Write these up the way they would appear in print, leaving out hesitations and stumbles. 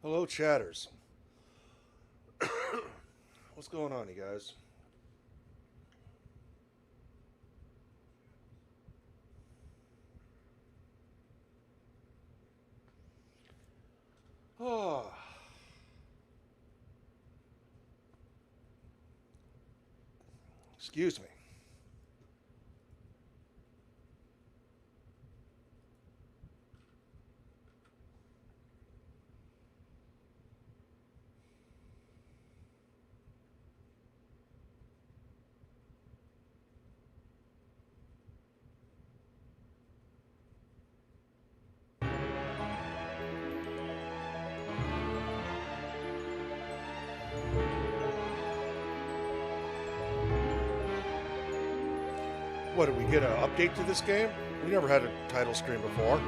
Hello, chatters. What's going on, you guys? Oh, excuse me. What, did we get an update to this game? We never had a title screen before.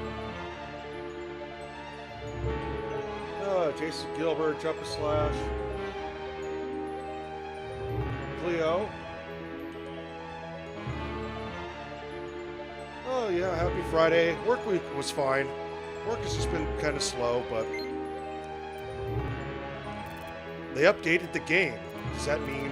Jason Gilbert, Jump a Slash. Cleo. Oh, yeah, happy Friday. Work week was fine. Work has just been kind of slow, but they updated the game. Does that mean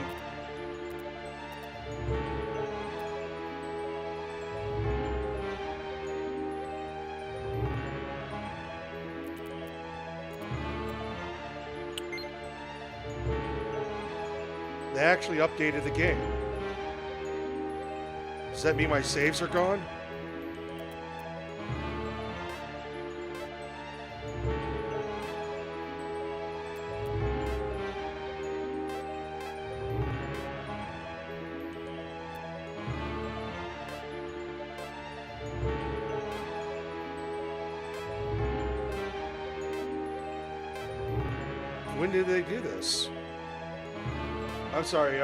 they actually updated the game? Does that mean my saves are gone? When did they do this? I'm sorry,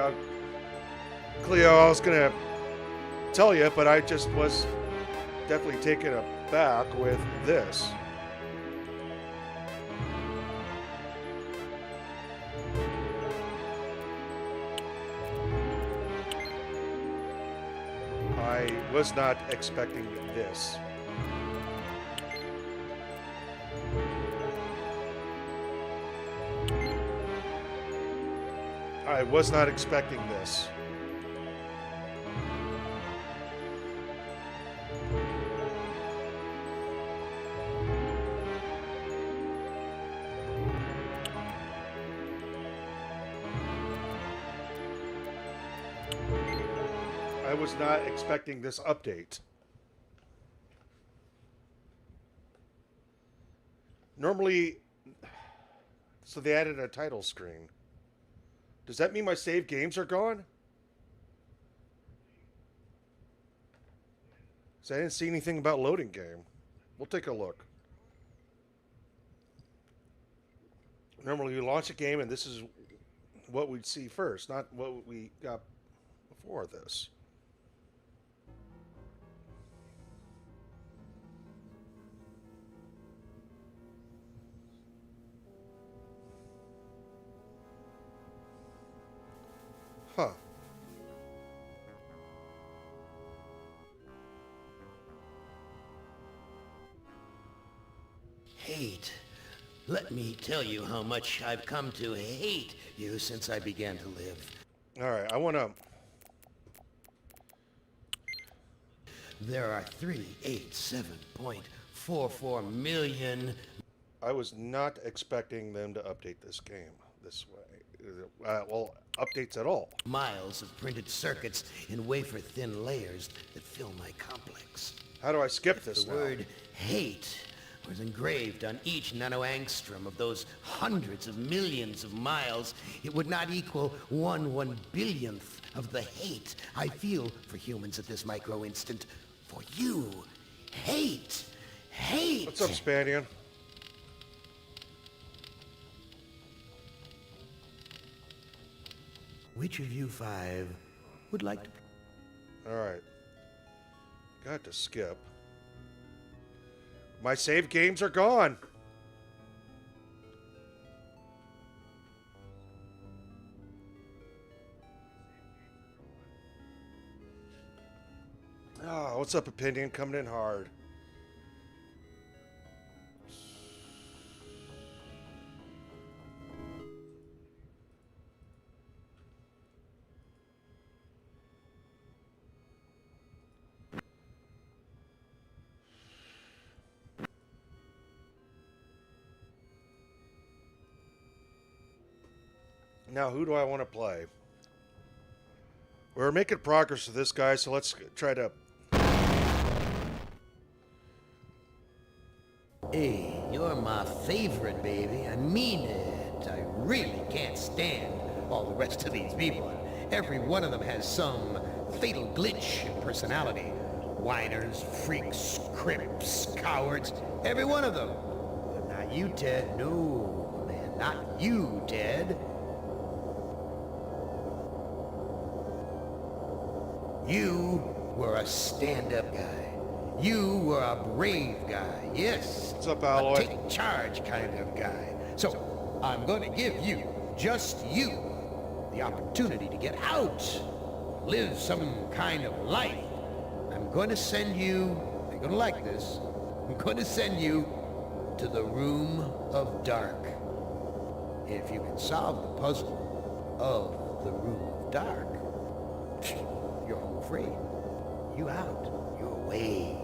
Cleo, I was gonna tell you, but I just was definitely taken aback with this. I was not expecting this. I was not expecting this. I was not expecting this update. Normally, so they added a title screen. Does that mean my saved games are gone? So I didn't see anything about loading game. We'll take a look. Normally, we launch a game, and this is what we'd see first, not what we got before this. Huh. Hate. Let me tell you how much I've come to hate you since I began to live. All right, I want to. There are 387.44 million I was not expecting them to update this game this way. Well, updates at all. miles of printed circuits in wafer-thin layers that fill my complex. How do I skip If this the now? word hate was engraved on each nanoangstrom of those hundreds of millions of miles, it would not equal 1/1 billionth of the hate I feel for humans at this micro instant. For you. Hate. Hate. What's up, Spanian? Which of you five would like to... All right. Got to skip. My save games are gone. Oh, what's up, Opinion? Coming in hard. Now, who do I want to play? We're making progress with this guy, so let's try to... Hey, you're my favorite, baby. I mean it. I really can't stand all the rest of these people. Every one of them has some fatal glitch in personality. Whiners, freaks, crimps, cowards. Every one of them. But not you, Ted. No, man, not you, Ted. You were a stand-up guy. You were a brave guy, yes. What's up, A Alloy? take charge kind of guy. So, I'm going to give you, just you, the opportunity to get out. Live some kind of life. I'm going to send you, you're going to like this, I'm going to send you to the Room of Dark. If you can solve the puzzle of the Room of Dark, you're home free. You out. You're away.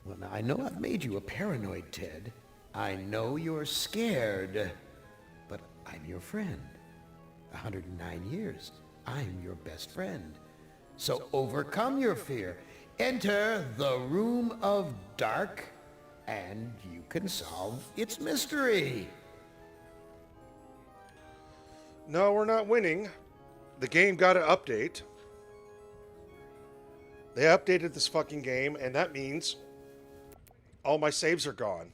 Well, now, I know I've made you a paranoid, Ted. I know you're scared. But I'm your friend. 109 years. I'm your best friend. So overcome your fear. Enter the Room of Dark, and you can solve its mystery. No, we're not winning. The game got an update. They updated this fucking game, and that means all my saves are gone.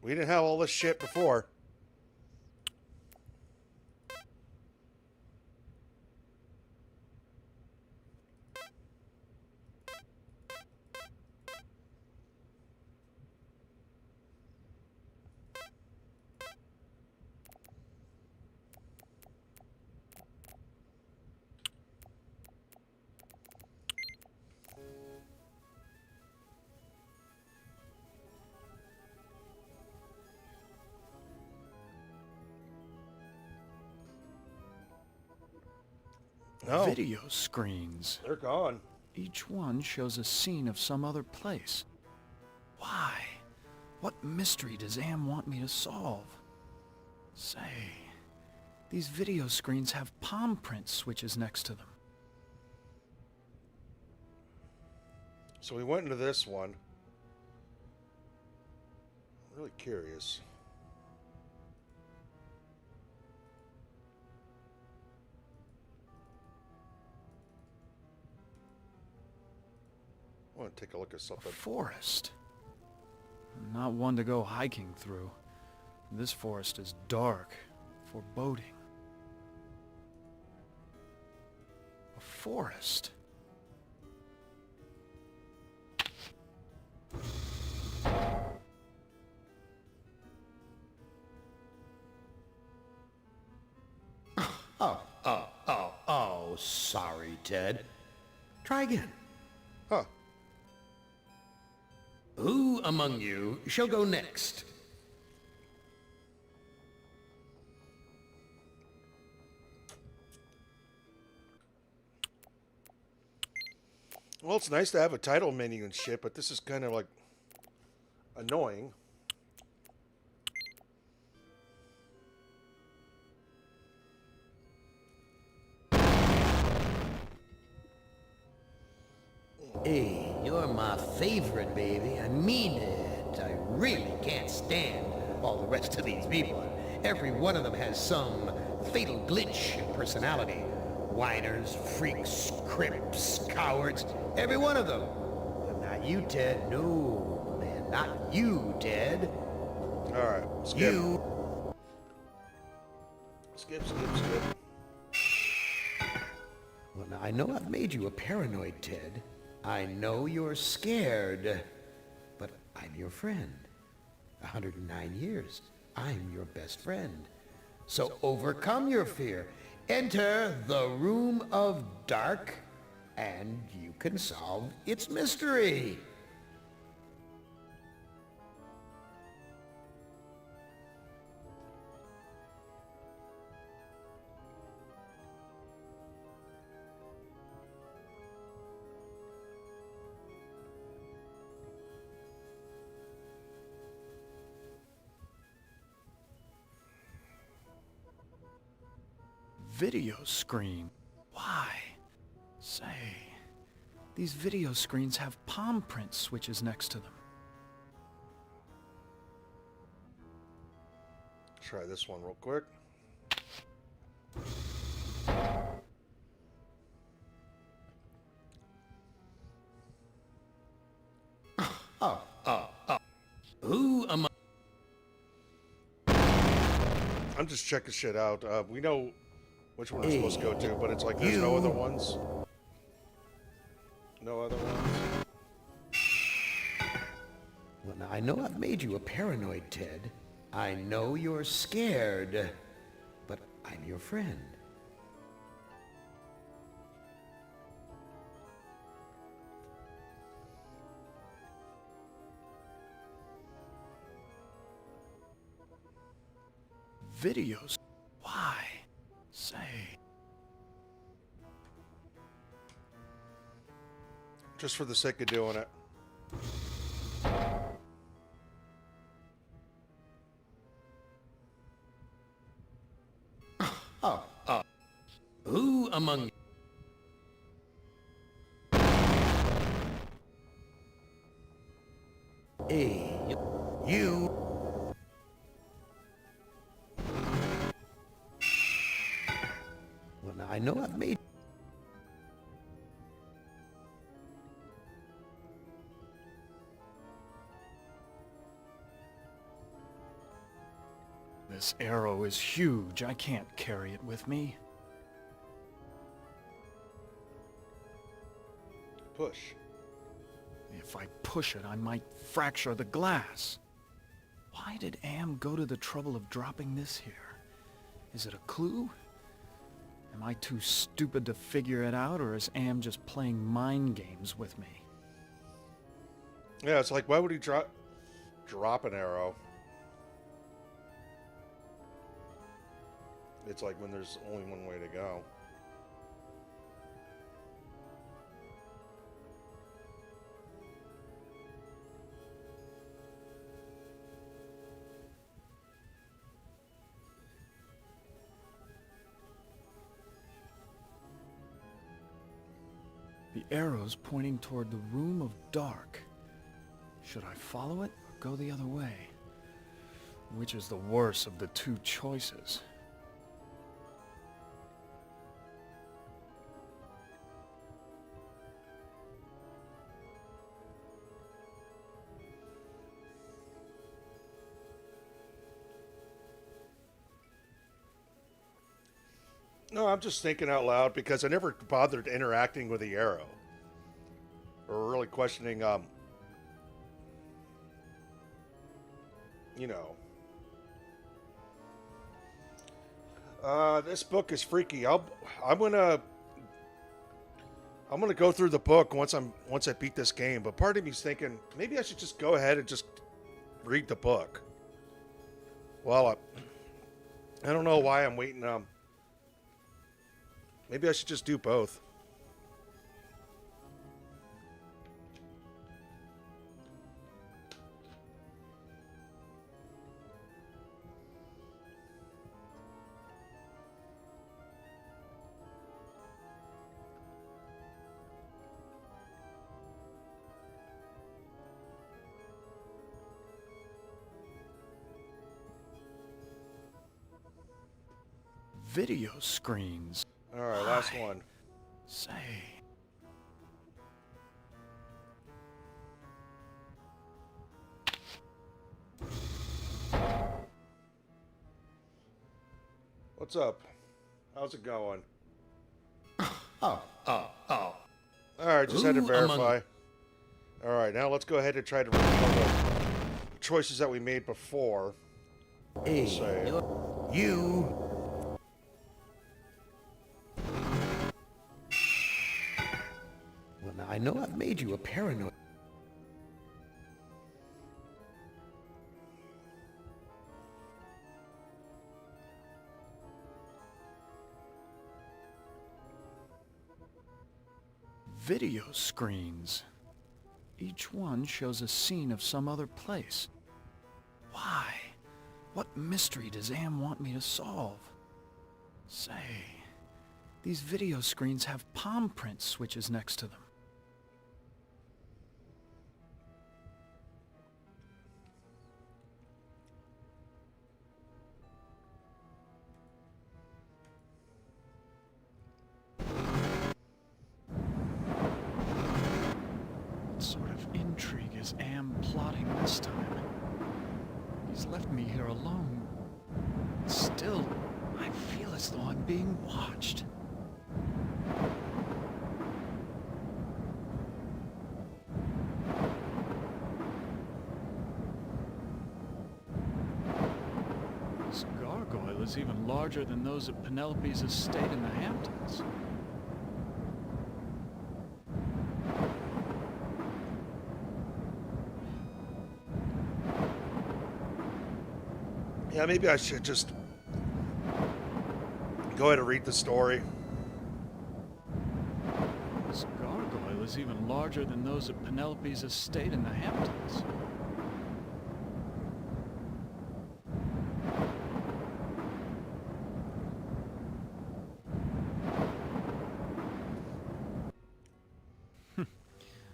We didn't have all this shit before. No, Video screens. they're gone. Each one shows a scene of some other place. Why? What mystery does Am want me to solve? Say, these video screens have palm print switches next to them. So we went into this one. I'm really curious. I want to take a look at A something. forest. Not one to go hiking through. This forest is dark, foreboding. A forest. Oh, sorry, Ted. Try again. Huh. Who among you shall go next? Well, it's nice to have a title menu and shit, but this is kind of like annoying. Hey, you're my favorite, baby. I mean it. I really can't stand all the rest of these people. Every one of them has some fatal glitch in personality. Whiners, freaks, crimps, cowards. Every one of them. But not you, Ted. No, man, not you, Ted. All right, skip. You. Skip. Well, now, I know I've made you a paranoid, Ted. I know you're scared. But I'm your friend. 109 years. I'm your best friend. So overcome your fear. Enter the Room of Dark, and you can solve its mystery. Video screen? Why? Say, these video screens have palm print switches next to them. Try this one real quick. Who among... I'm just checking shit out. We know which one we're supposed to go to, but it's like there's no other ones. No other ones. Well, now, I know I've made you a paranoid, Ted. I know you're scared, but I'm your friend. Videos? Why? Say, Just for the sake of doing it. Who among... Hey, you... Well, now, I know I've made... this arrow is huge. I can't carry it with me. Push. If I push it, I might fracture the glass. Why did Am go to the trouble of dropping this here? Is it a clue? Am I too stupid to figure it out, or is Am just playing mind games with me? Yeah, it's like, why would he drop an arrow? It's like when there's only one way to go. The arrow's pointing toward the room of dark. Should I follow it or go the other way? Which is the worse of the two choices? No, I'm just thinking out loud because I never bothered interacting with the arrow. Or really questioning, you know. This book is freaky. I'm gonna go through the book once I beat this game, but part of me's thinking maybe I should just go ahead and just read the book. Well, I don't know why I'm waiting. Maybe I should just do both. Video screens. All right, last one. Say, What's up? How's it going? Oh. All right, just had to Who verify. All right, now let's go ahead and try to recall the choices that we made before. Hey, Say. you... Well, now, I know I've made you a paranoid... video screens. Each one shows a scene of some other place. Why? What mystery does Am want me to solve? Say, These video screens have palm print switches next to them. What sort of intrigue is Am plotting this time? He's left me here alone. Still, I feel as though I'm being watched. This gargoyle is even larger than those at Penelope's estate in the Hamptons. Yeah, maybe I should just go ahead and read the story. This gargoyle is even larger than those at Penelope's estate in the Hamptons.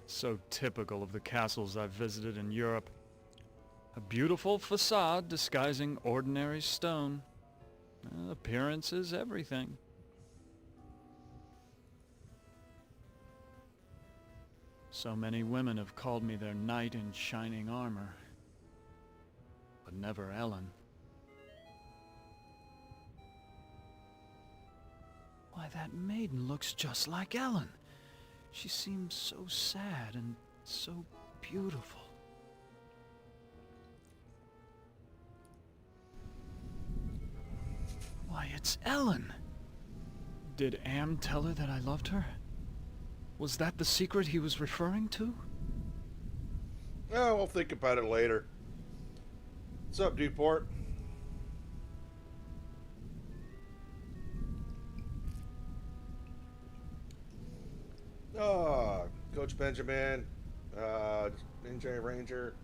So typical of the castles I've visited in Europe. A beautiful facade disguising ordinary stone. Appearance is everything. So many women have called me their knight in shining armor. But never Ellen. Why, that maiden looks just like Ellen. She seems so sad and so beautiful. Why, it's Ellen! Did Am tell her that I loved her? Was that the secret he was referring to? Oh, we'll think about it later. What's up, Newport? Oh, Coach Benjamin, NJ Ranger.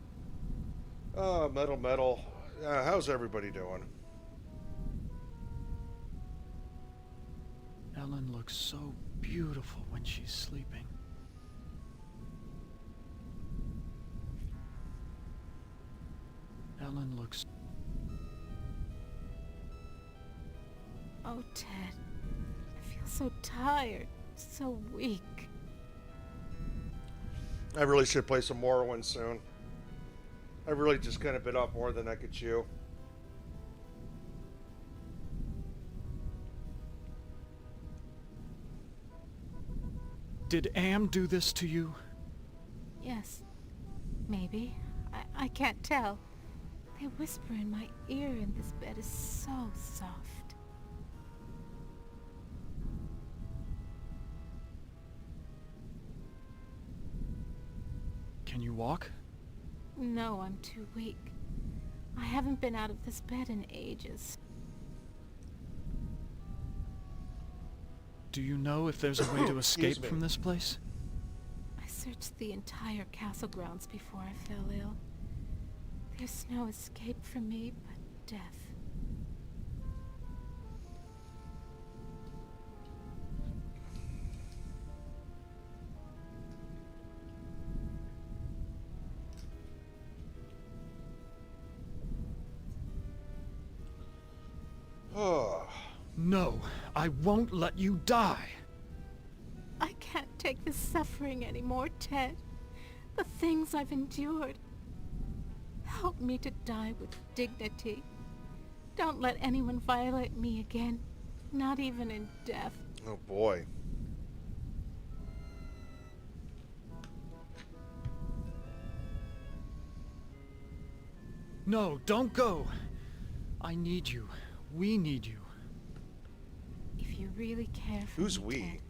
Oh, Metal. How's everybody doing? Ellen looks so beautiful when she's sleeping. Ellen looks... Oh, Ted. I feel so tired, so weak. I really should play some Morrowind soon. I really just kind of bit off more than I could chew. Did Am do this to you? Yes. Maybe. I can't tell. They whisper in my ear and this bed is so soft. Can you walk? No, I'm too weak. I haven't been out of this bed in ages. Do you know if there's a way to escape from this place? I searched the entire castle grounds before I fell ill. There's no escape for me but death. Oh. No, I won't let you die. I can't take this suffering anymore, Ted. The things I've endured. Help me to die with dignity. Don't let anyone violate me again, not even in death. Oh boy. No, don't go. I need you. We need you. If you really care for Who's me, we? Ted,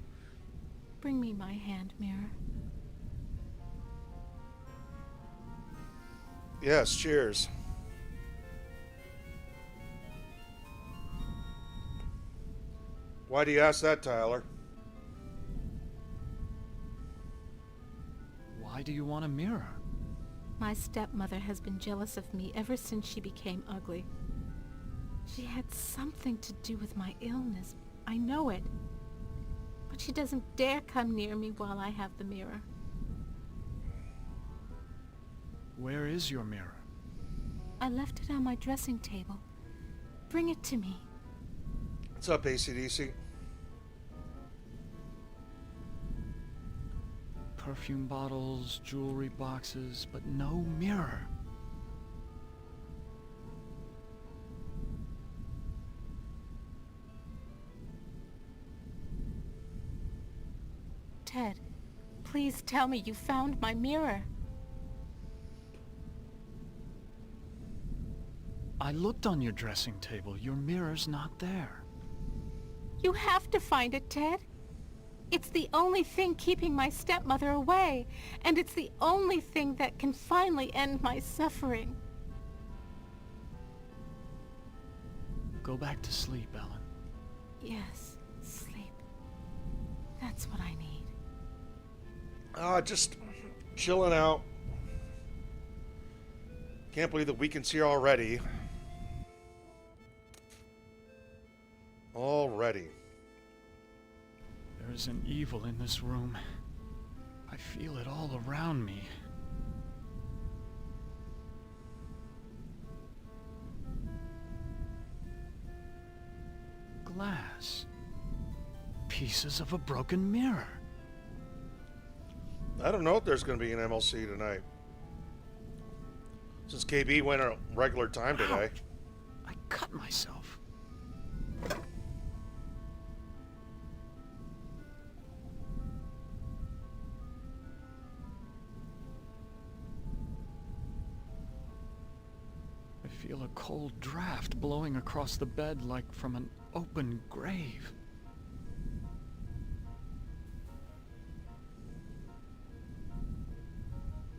bring me my hand mirror. Yes, cheers. Why do you ask that, Tyler? Why do you want a mirror? My stepmother has been jealous of me ever since she became ugly. She had something to do with my illness. I know it. but she doesn't dare come near me while I have the mirror. Where is your mirror? I left it on my dressing table. Bring it to me. What's up, ACDC? Perfume bottles, jewelry boxes, but no mirror. Ted, please tell me you found my mirror. I looked on your dressing table. Your mirror's not there. You have to find it, Ted. It's the only thing keeping my stepmother away, and it's the only thing that can finally end my suffering. Go back to sleep, Ellen. Yes, sleep. That's what I need. Just chilling out. Can't believe the weekend's here already. Already. There is an evil in this room. I feel it all around me. Glass. Pieces of a broken mirror. I don't know if there's going to be an MLC tonight. Since KB went at a regular time today. Ouch. I cut myself. I feel a cold draft blowing across the bed like from an open grave.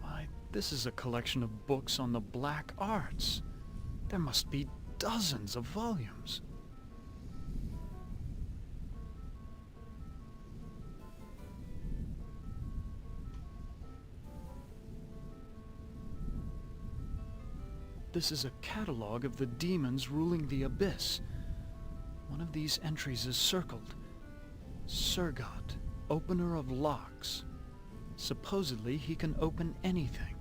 Why, this is a collection of books on the black arts. There must be dozens of volumes. This is a catalog of the demons ruling the abyss. One of these entries is circled. Surgot, opener of locks. Supposedly he can open anything.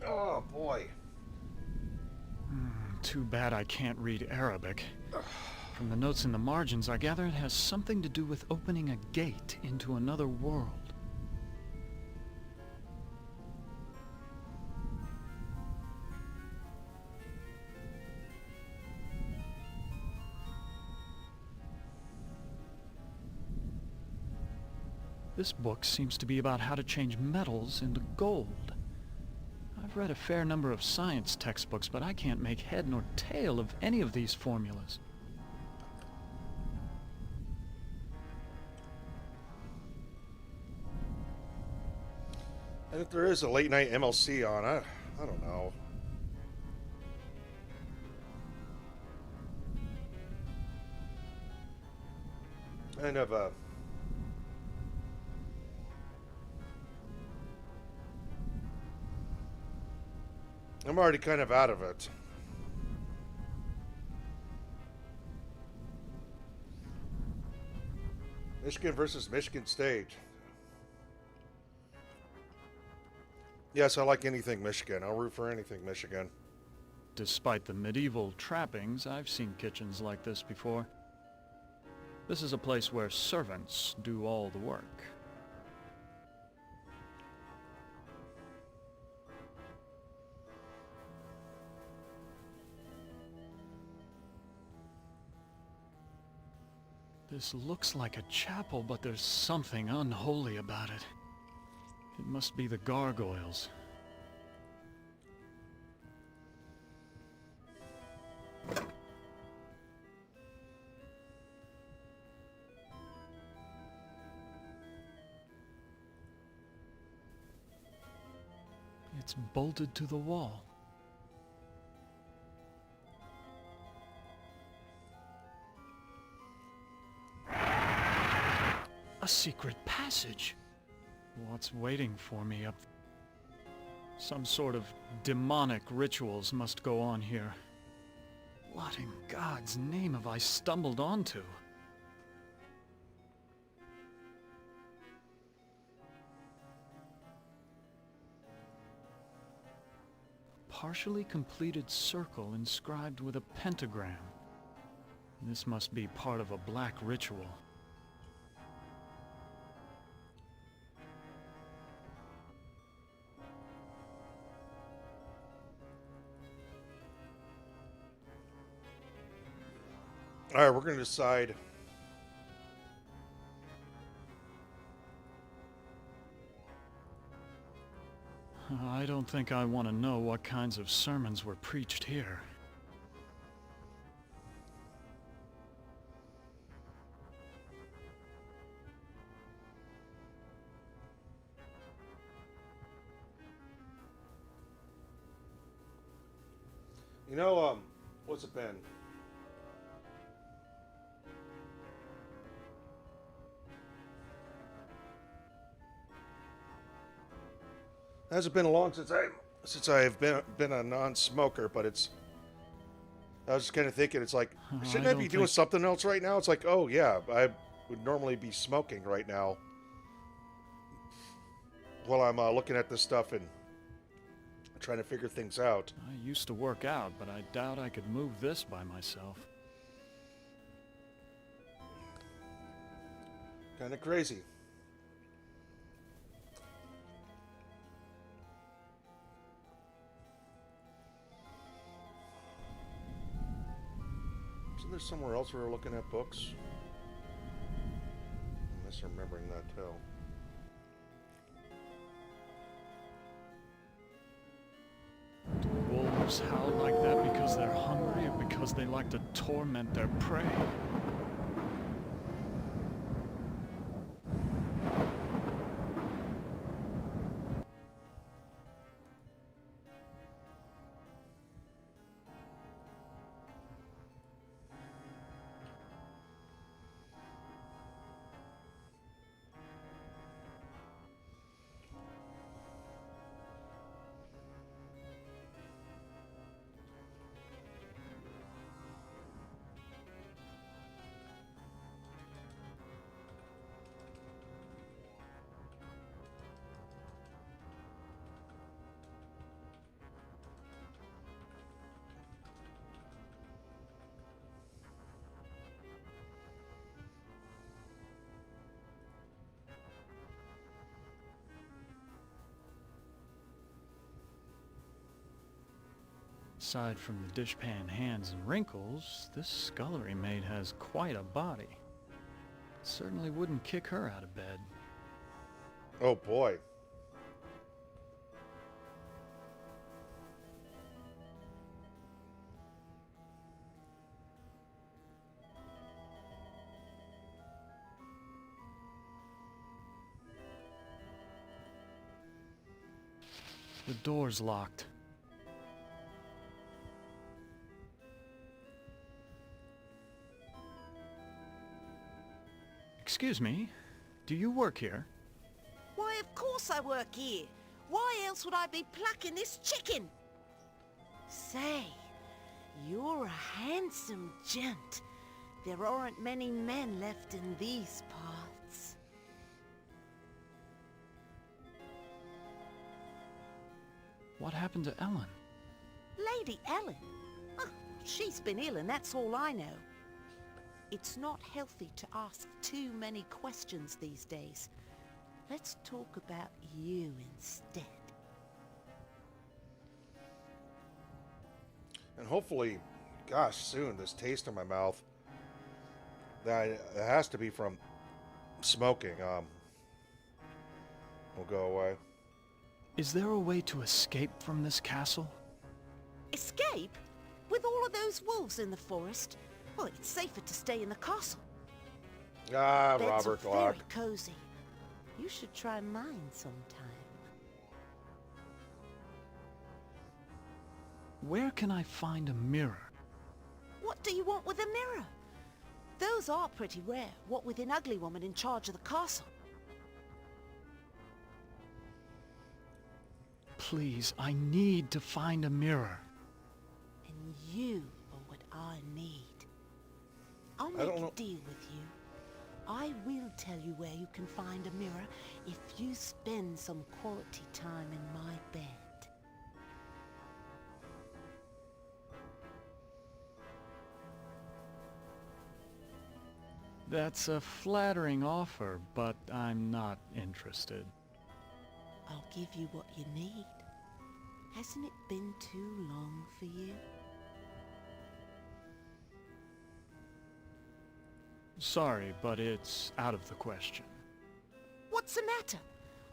Oh boy. Too bad I can't read Arabic. From the notes in the margins, I gather it has something to do with opening a gate into another world. This book seems to be about how to change metals into gold. I've read a fair number of science textbooks, but I can't make head nor tail of any of these formulas. And if there is a late night MLC on, I don't know. Kind of I'm already kind of out of it. Michigan versus Michigan State. Yes, I like anything Michigan. I'll root for anything Michigan. Despite the medieval trappings, I've seen kitchens like this before. This is a place where servants do all the work. This looks like a chapel, but there's something unholy about it. It must be the gargoyles. It's bolted to the wall. A secret passage. What's waiting for me up? Some sort of demonic rituals must go on here. What in God's name have I stumbled onto? Partially completed circle inscribed with a pentagram. This must be part of a black ritual. Alright, we're gonna decide. I don't think I want to know what kinds of sermons were preached here. You know, what's a pen? Hasn't been long since I've been a non-smoker, but it's. I was just kind of thinking, it's like, shouldn't I be doing something else right now? It's like, oh yeah, I would normally be smoking right now while I'm looking at this stuff and trying to figure things out. I used to work out, but I doubt I could move this by myself. Kind of crazy. Isn't there somewhere else we were looking at books? I'm misremembering that too. Do wolves howl like that because they're hungry or because they like to torment their prey? Aside from the dishpan hands and wrinkles, this scullery maid has quite a body. Certainly wouldn't kick her out of bed. Oh boy. The door's locked. Excuse me, do you work here? Why, of course I work here. Why else would I be plucking this chicken? Say, you're a handsome gent. There aren't many men left in these parts. What happened to Ellen? Lady Ellen? Oh, she's been ill and that's all I know. It's not healthy to ask too many questions these days. Let's talk about you instead. And hopefully, gosh, soon, this taste in my mouth, that it has to be from smoking, will go away. Is there a way to escape from this castle? Escape? With all of those wolves in the forest? Well, it's safer to stay in the castle. Ah, Beds Robert are Glock. very cozy. You should try mine sometime. Where can I find a mirror? What do you want with a mirror? Those are pretty rare, what with an ugly woman in charge of the castle. Please, I need to find a mirror. And you are what I need. I'll I make don't a know. deal with you. I will tell you where you can find a mirror if you spend some quality time in my bed. That's a flattering offer, but I'm not interested. I'll give you what you need. Hasn't it been too long for you? Sorry, but it's out of the question. What's the matter?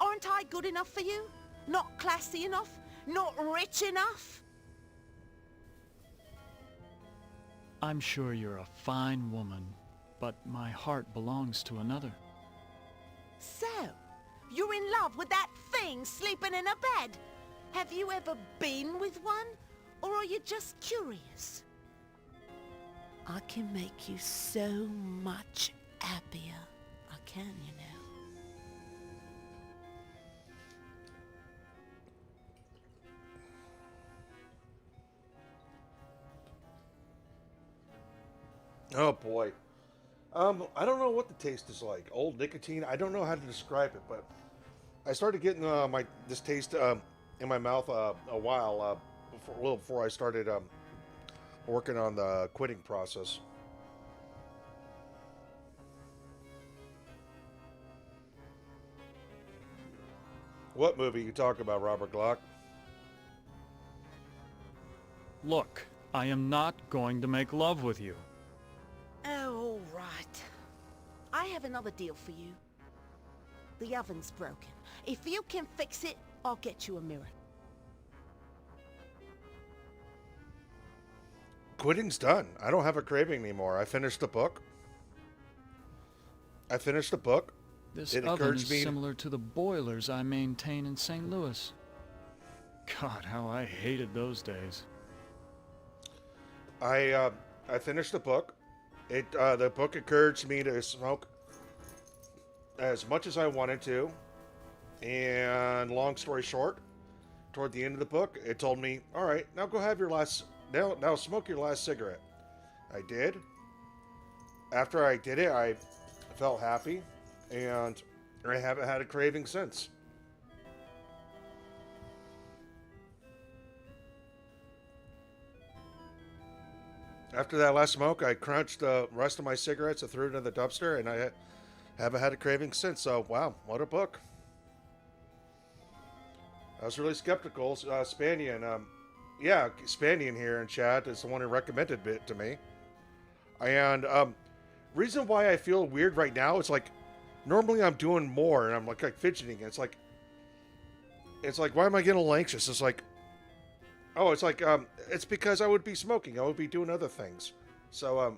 Aren't I good enough for you? Not classy enough? Not rich enough? I'm sure you're a fine woman, but my heart belongs to another. So, you're in love with that thing sleeping in a bed? Have you ever been with one? Or are you just curious? I can make you so much happier. I can, you know. Oh boy. I don't know what the taste is like. Old nicotine. I don't know how to describe it, but I started getting this taste in my mouth a little before I started working on the quitting process. What movie you talking about, Robert Glock? Look, I am not going to make love with you. Oh, all right. I have another deal for you. The oven's broken. If you can fix it, I'll get you a mirror. Quitting's done. I don't have a craving anymore. I finished the book. This It oven encouraged is me to- similar to the boilers I maintain in St. Louis. God, how I hated those days. I finished the book. The book encouraged me to smoke as much as I wanted to. And long story short, toward the end of the book, it told me, "All right, now go have your last now smoke your last cigarette." I did. After I did it, I felt happy, and I haven't had a craving since. After that last smoke, I crunched the rest of my cigarettes and threw it in the dumpster, and I haven't had a craving since. So, wow, what a book. I was really skeptical. Spanian, yeah, Spanian here in chat is the one who recommended it to me. And reason why I feel weird right now is like, normally I'm doing more, and I'm like fidgeting. It's like, why am I getting a little anxious? It's like, oh, it's like, it's because I would be smoking. I would be doing other things. So,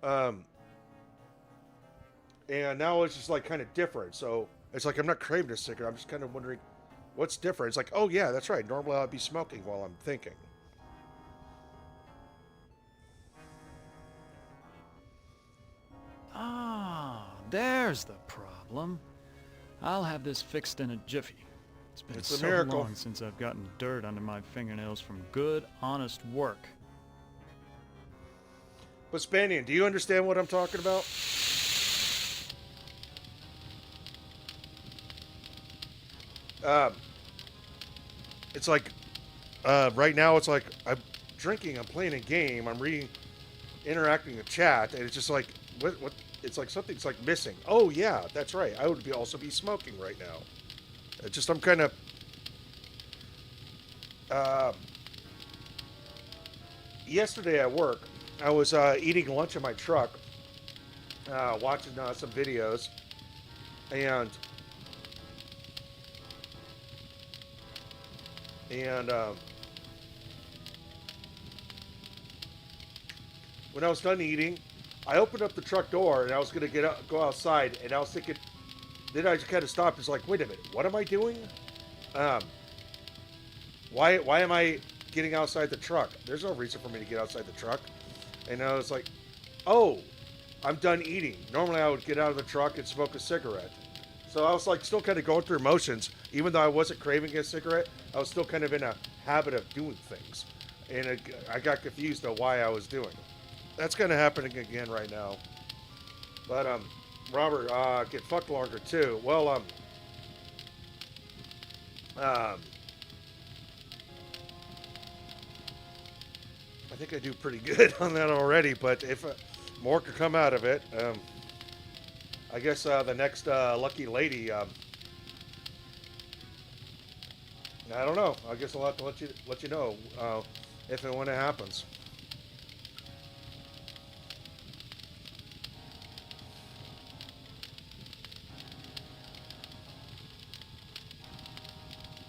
and now it's just like kind of different. So it's like I'm not craving a cigarette. I'm just kind of wondering what's different. It's like, oh yeah, that's right. Normally I'd be smoking while I'm thinking. Ah, there's the problem. I'll have this fixed in a jiffy. It's been It's a so miracle. long since I've gotten dirt under my fingernails from good, honest work. But Spanian, do you understand what I'm talking about? It's like, right now it's like I'm drinking, I'm playing a game, I'm reading, interacting in chat, and it's just like, what, it's like something's like missing. Oh yeah, that's right. I would also be smoking right now. It's just, I'm kind of, yesterday at work, I was eating lunch in my truck, watching some videos, and when I was done eating, I opened up the truck door and I was gonna go outside, and I was thinking. Then I just kind of stopped. It's like, wait a minute, what am I doing? Why am I getting outside the truck? There's no reason for me to get outside the truck. And I was like, oh, I'm done eating. Normally I would get out of the truck and smoke a cigarette. So I was like still kind of going through emotions. Even though I wasn't craving a cigarette, I was still kind of in a habit of doing things. And I got confused on why I was doing it. That's kind of happening again right now. But, Robert, get fucked longer too. Well, I think I do pretty good on that already, but if more could come out of it, I guess the next lucky lady, I don't know. I guess I'll have to let you know if and when it happens.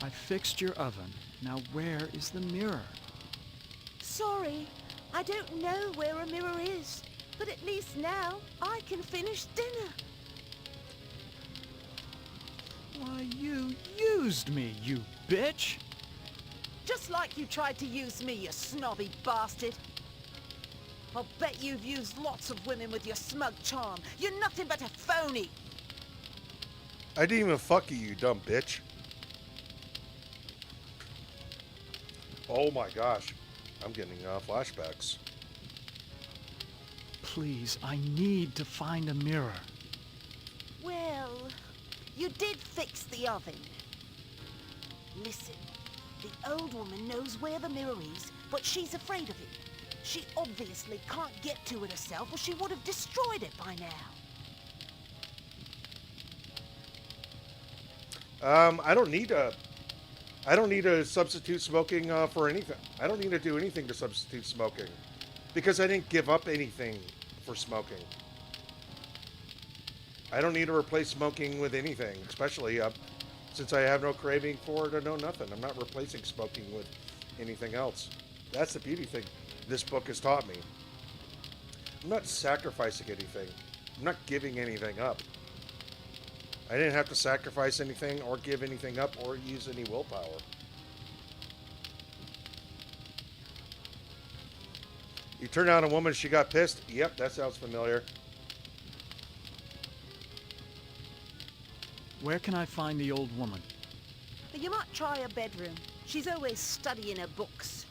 I fixed your oven. Now where is the mirror? Sorry, I don't know where a mirror is, but at least now I can finish dinner. Why, you used me, you bitch! Just like you tried to use me, you snobby bastard. I'll bet you've used lots of women with your smug charm. You're nothing but a phony. I didn't even fuck you, you dumb bitch. Oh my gosh. I'm getting flashbacks. Please, I need to find a mirror. Well, you did fix the oven. Listen, the old woman knows where the mirror is, but she's afraid of it. She obviously can't get to it herself, or she would have destroyed it by now. I don't need to substitute smoking for anything. I don't need to do anything to substitute smoking because I didn't give up anything for smoking. I don't need to replace smoking with anything, especially since I have no craving for it or no nothing. I'm not replacing smoking with anything else. That's the beauty thing this book has taught me. I'm not sacrificing anything. I'm not giving anything up. I didn't have to sacrifice anything or give anything up or use any willpower. You turned on a woman, she got pissed? Yep, that sounds familiar. Where can I find the old woman? You might try her bedroom. She's always studying her books.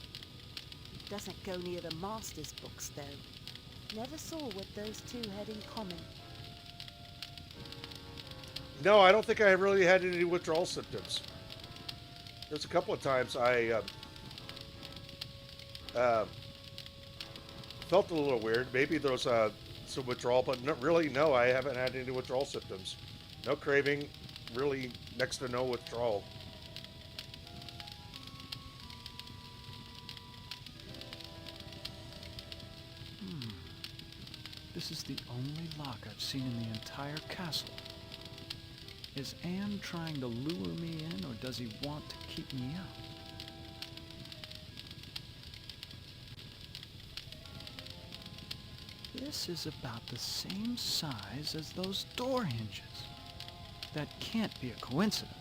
Doesn't go near the master's books, though. Never saw what those two had in common. No, I don't think I really had any withdrawal symptoms. There's a couple of times I felt a little weird. Maybe there was some withdrawal, but really, no, I haven't had any withdrawal symptoms. No craving, really next to no withdrawal. This is the only lock I've seen in the entire castle. Is Anne trying to lure me in, or does he want to keep me out? This is about the same size as those door hinges. That can't be a coincidence.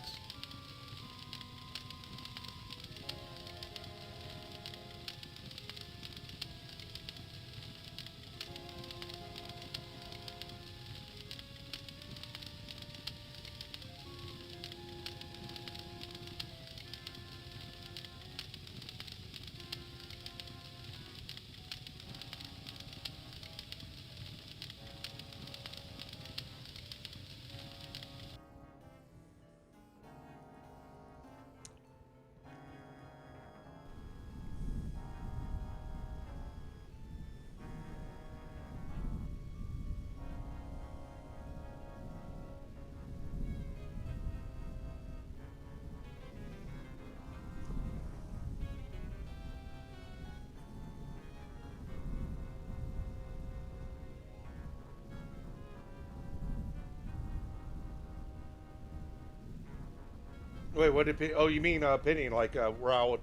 Wait, what did oh, you mean pinning, like where I would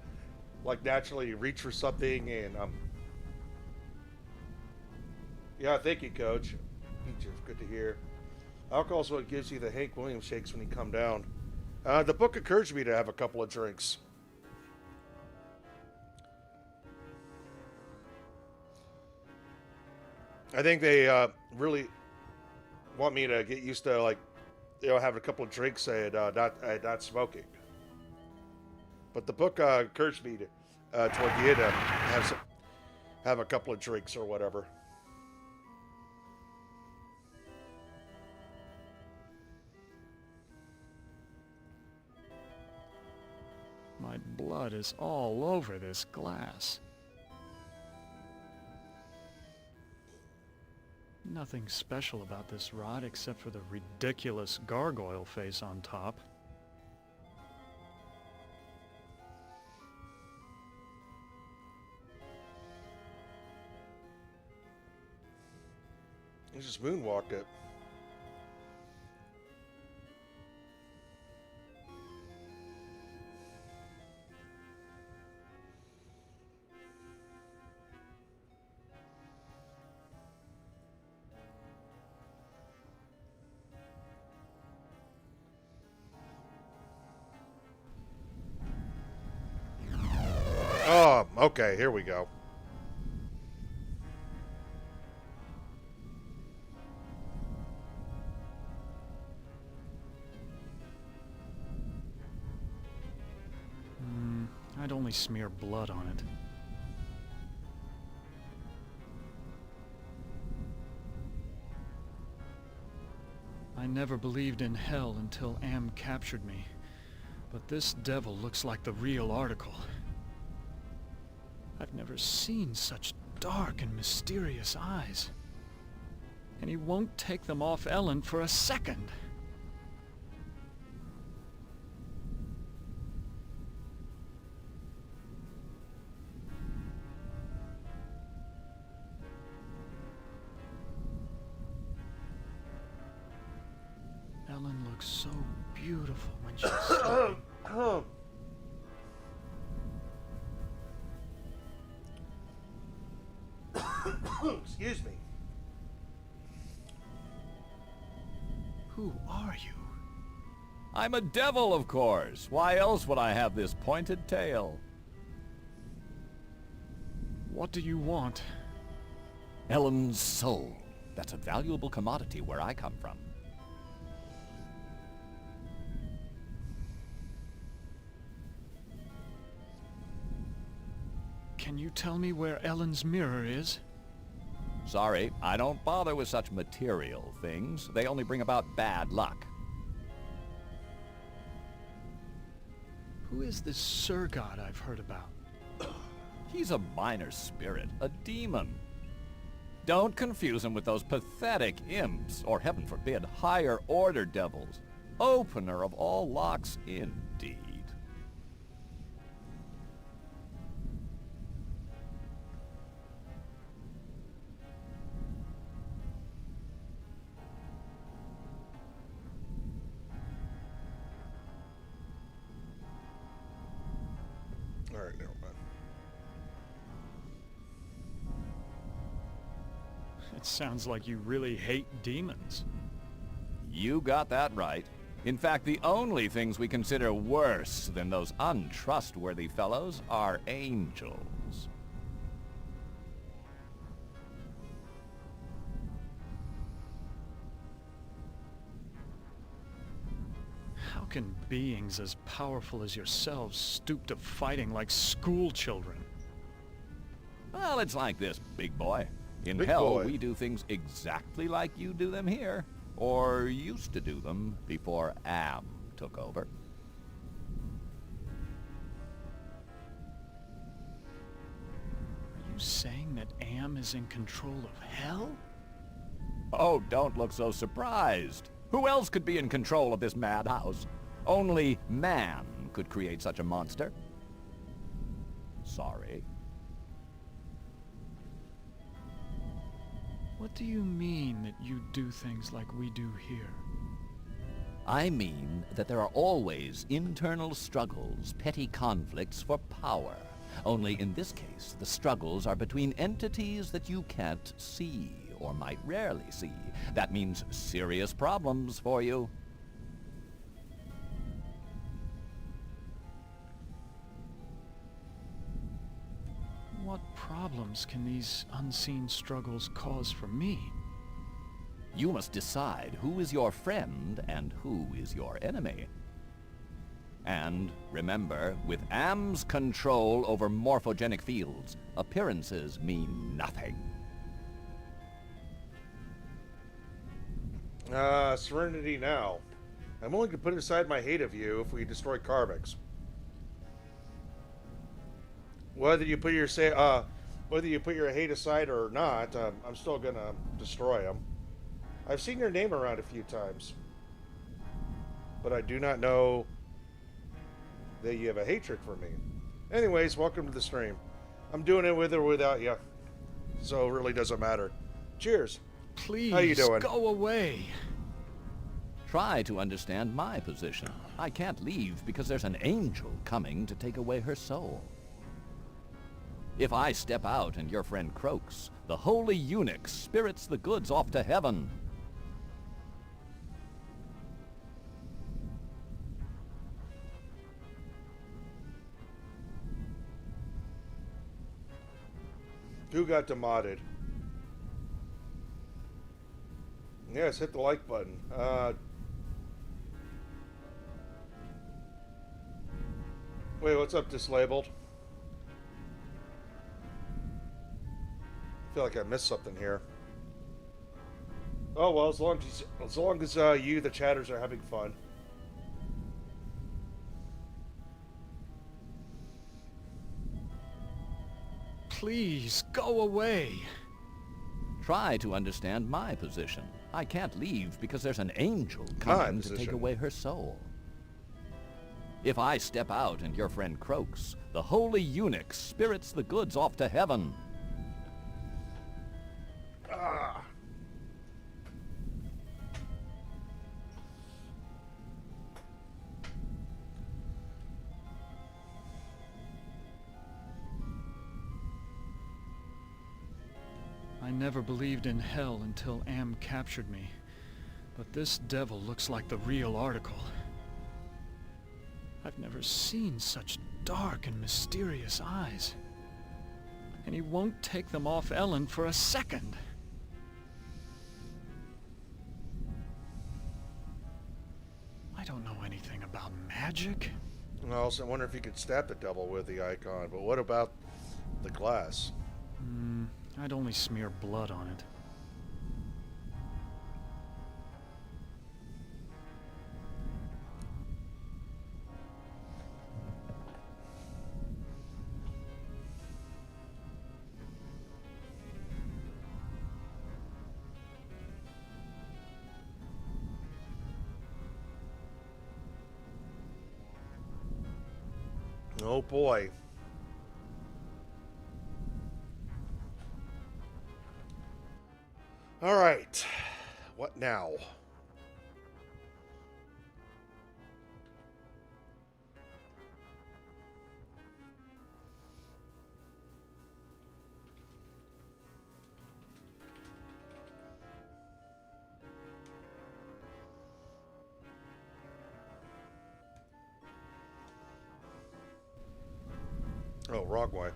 like naturally reach for something and yeah, thank you, Coach. Peaches, good to hear. Alcohol is what gives you the Hank Williams shakes when you come down. The book encouraged me to have a couple of drinks. I think they really want me to get used to like having a couple of drinks and not smoking. But the book encouraged me to toward the end to have a couple of drinks or whatever. My blood is all over this glass. Nothing special about this rod except for the ridiculous gargoyle face on top. He just moonwalked it. Oh, okay, here we go. I'd only smear blood on it. I never believed in hell until Am captured me, but this devil looks like the real article. I've never seen such dark and mysterious eyes. And he won't take them off Ellen for a second. Ellen looks so beautiful when she's sleeping. Excuse me. Who are you? I'm a devil, of course. Why else would I have this pointed tail? What do you want? Ellen's soul. That's a valuable commodity where I come from. Can you tell me where Ellen's mirror is? Sorry, I don't bother with such material things. They only bring about bad luck. Who is this Sir God I've heard about? He's a minor spirit, a demon. Don't confuse him with those pathetic imps, or heaven forbid, higher order devils. Opener of all locks, indeed. All right, never mind. It sounds like you really hate demons. You got that right. In fact, the only things we consider worse than those untrustworthy fellows are angels. How can beings as powerful as yourselves stoop to fighting like school children? Well, it's like this, big boy. In Big hell, boy. we do things exactly like you do them here. Or used to do them before Am took over. Are you saying that Am is in control of hell? Oh, don't look so surprised. Who else could be in control of this madhouse? Only man could create such a monster. Sorry. What do you mean that you do things like we do here? I mean that there are always internal struggles, petty conflicts for power. Only in this case, the struggles are between entities that you can't see, or might rarely see. That means serious problems for you. What problems can these unseen struggles cause for me? You must decide who is your friend and who is your enemy. And remember, with Am's control over morphogenic fields, appearances mean nothing. Serenity now. I'm willing to put aside my hate of you if we destroy Karmics. Whether you put your hate aside or not, I'm still gonna destroy them. I've seen your name around a few times, but I do not know that you have a hatred for me. Anyways, welcome to the stream. I'm doing it with or without you, so it really doesn't matter. Cheers. Please, How you doing? go away. Try to understand my position. I can't leave because there's an angel coming to take away her soul. If I step out and your friend croaks, the holy eunuch spirits the goods off to heaven. Who got demodded? Yes, hit the like button. Wait, what's up, Dislabeled? I feel like I missed something here. Oh well, as long as you, the chatters, are having fun. Please, go away. Try to understand my position. I can't leave because there's an angel coming to take away her soul. If I step out and your friend croaks, the holy eunuch spirits the goods off to heaven. Ah. I never believed in hell until Am captured me. But this devil looks like the real article. I've never seen such dark and mysterious eyes. And he won't take them off Ellen for a second. I don't know anything about magic. I also wonder if you could stab the devil with the icon, but what about the glass? I'd only smear blood on it. Oh boy. All right. What now? Oh, wrong way.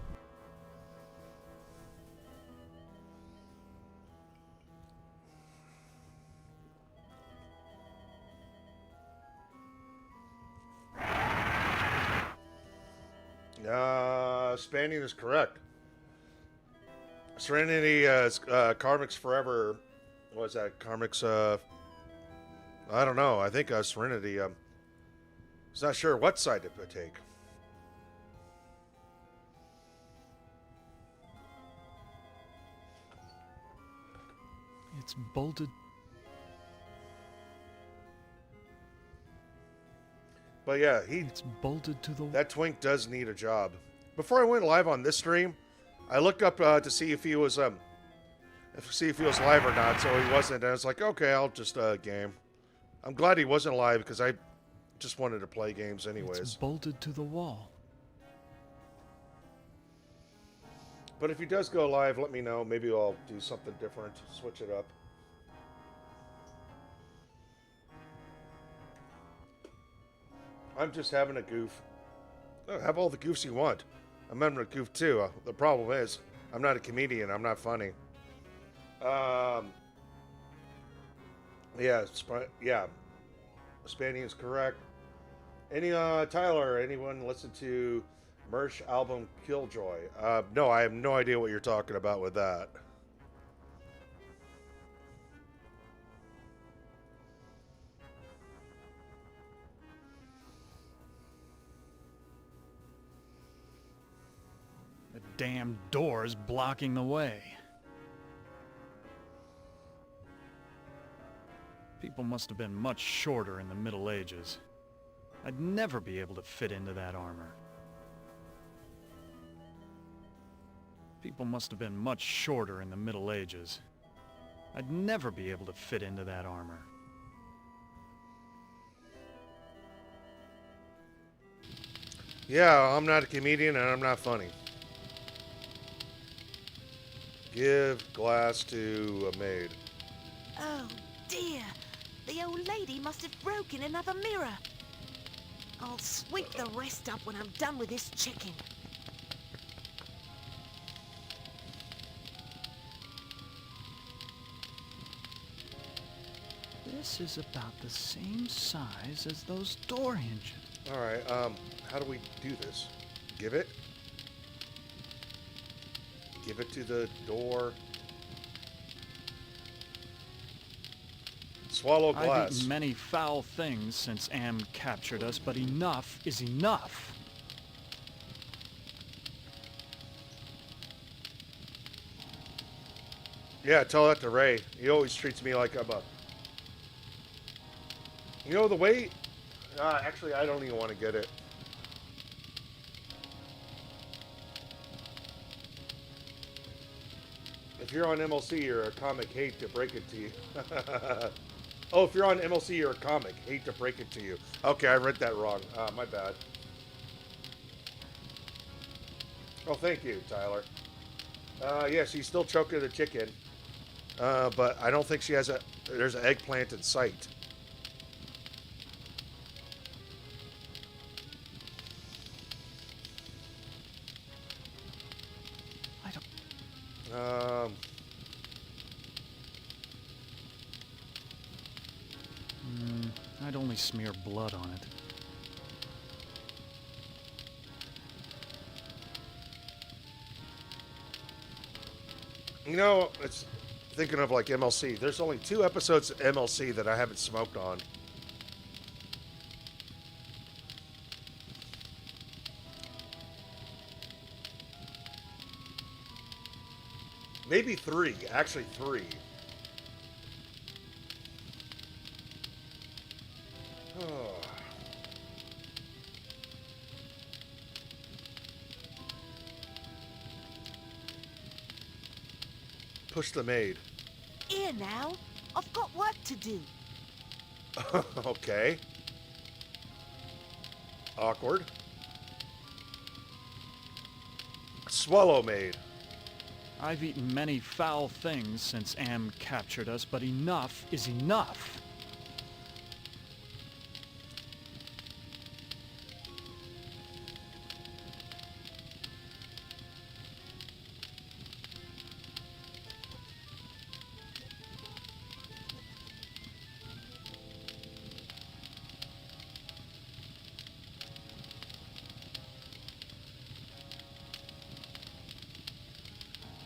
Spanning is correct. Serenity, Karmics Forever. What was that? Karmics, I don't know. I think Serenity, was not sure what side it would take. It's bolted. But yeah, It's bolted to the... that twink does need a job. Before I went live on this stream, I looked up to see if he was live or not. So he wasn't. And I was like, okay, I'll just game. I'm glad he wasn't live because I just wanted to play games anyways. It's bolted to the wall. But if he does go live, let me know. Maybe I'll do something different, switch it up. I'm just having a goof. Oh, have all the goofs you want. I'm having a goof too. The problem is, I'm not a comedian. I'm not funny. Yeah, yeah, Spanning is correct. Tyler, anyone listen to Mersh album Killjoy? No, I have no idea what you're talking about with that. The damn door's blocking the way. People must have been much shorter in the Middle Ages. I'd never be able to fit into that armor. People must have been much shorter in the Middle Ages. I'd never be able to fit into that armor. Yeah, I'm not a comedian and I'm not funny. Give glass to a maid. Oh dear, the old lady must have broken another mirror. I'll sweep the rest up when I'm done with this chicken. This is about the same size as those door hinges. All right. How do we do this? Give it. Give it to the door. Swallow I've glass. eaten many foul things since Am captured us, but enough is enough. Yeah, tell that to Ray. He always treats me like I'm a... You know, the way... actually, I don't even want to get it. If you're on MLC, you're a comic. Hate to break it to you. Oh, if you're on MLC, you're a comic. Hate to break it to you. Okay, I read that wrong. My bad. Oh, thank you, Tyler. Yeah, she's still choking the chicken. But I don't think she has a... There's an eggplant in sight. I don't... I'd only smear blood on it. You know, it's thinking of like MLC. There's only 2 episodes of MLC that I haven't smoked on. Maybe 3. Actually, 3. Oh. Push the maid. Here now, I've got work to do. Okay. Awkward. Swallow maid. I've eaten many foul things since Am captured us, but enough is enough.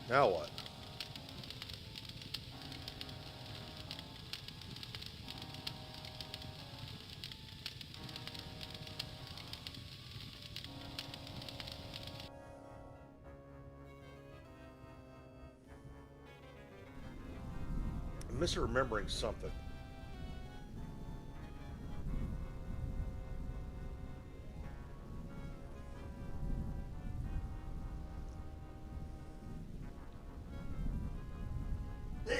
Now what? I'm misremembering something.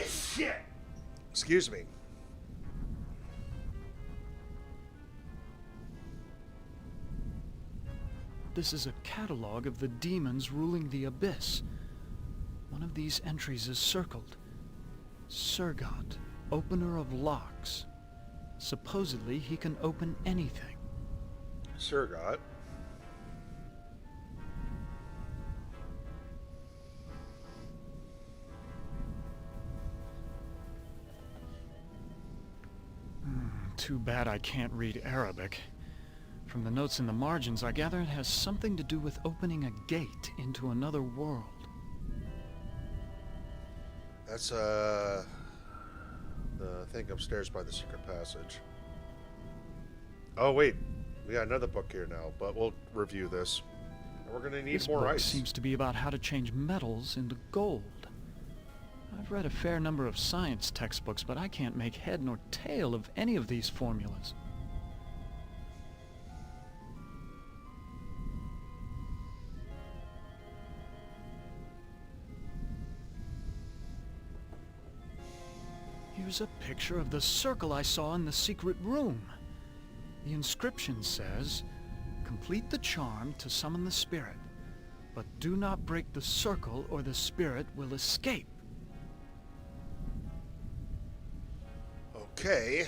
Shit! Excuse me. This is a catalog of the demons ruling the abyss. One of these entries is circled. Surgot, opener of locks. Supposedly he can open anything. Surgot. Too bad I can't read Arabic. From the notes in the margins, I gather it has something to do with opening a gate into another world. That's, the thing upstairs by the secret passage. Oh, wait. We got another book here now, but we'll review this. And we're gonna need This more book ice. seems to be about how to change metals into gold. I've read a fair number of science textbooks, but I can't make head nor tail of any of these formulas. Here's a picture of the circle I saw in the secret room. The inscription says, "Complete the charm to summon the spirit, but do not break the circle or the spirit will escape." Okay.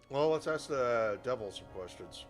Well, let's ask the devil some questions.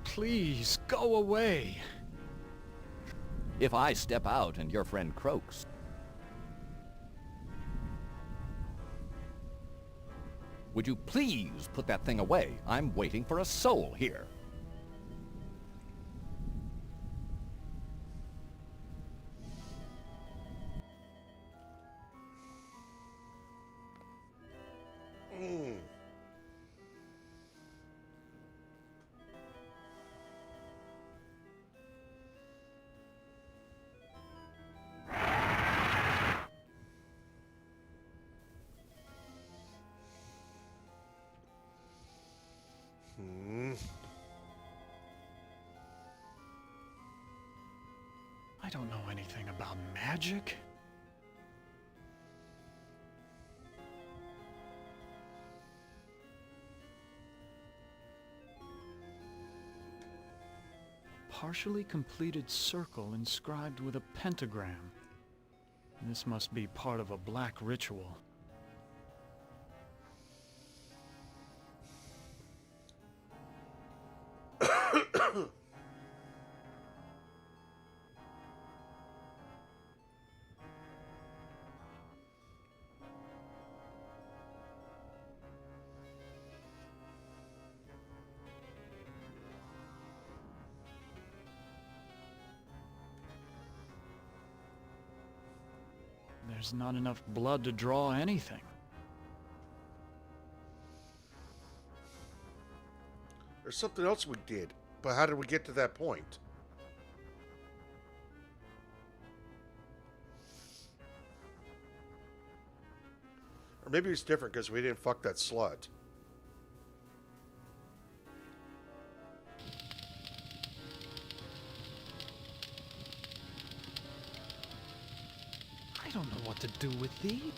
Please, go away. If I step out and your friend croaks, would you please put that thing away? I'm waiting for a soul here. I don't know anything about magic. Partially completed circle inscribed with a pentagram. This must be part of a black ritual. There's not enough blood to draw anything. There's something else we did, but how did we get to that point? Or maybe it's different because we didn't fuck that slut. I don't know what to do with thee.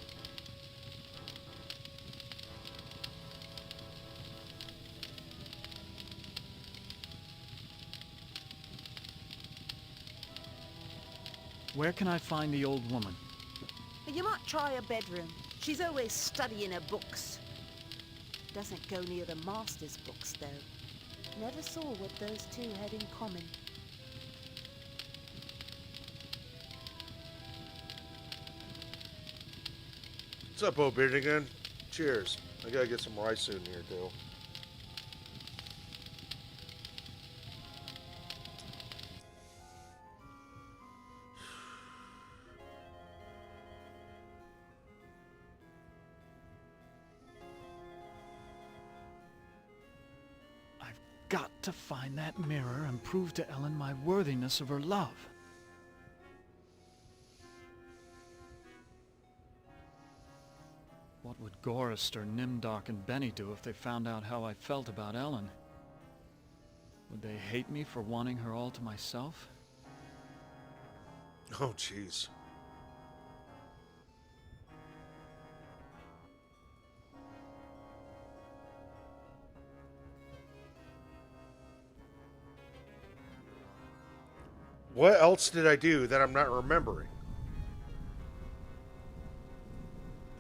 Where can I find the old woman? You might try her bedroom. She's always studying her books. Doesn't go near the master's books, though. Never saw what those two had in common. What's up, Bo Beardigan? Cheers. I gotta get some rice in here, too. I've got to find that mirror and prove to Ellen my worthiness of her love. What What would Gorist or Nimdok and Benny do if they found out how I felt about Ellen? Would they hate me for wanting her all to myself? Oh, jeez. What else did I do that I'm not remembering?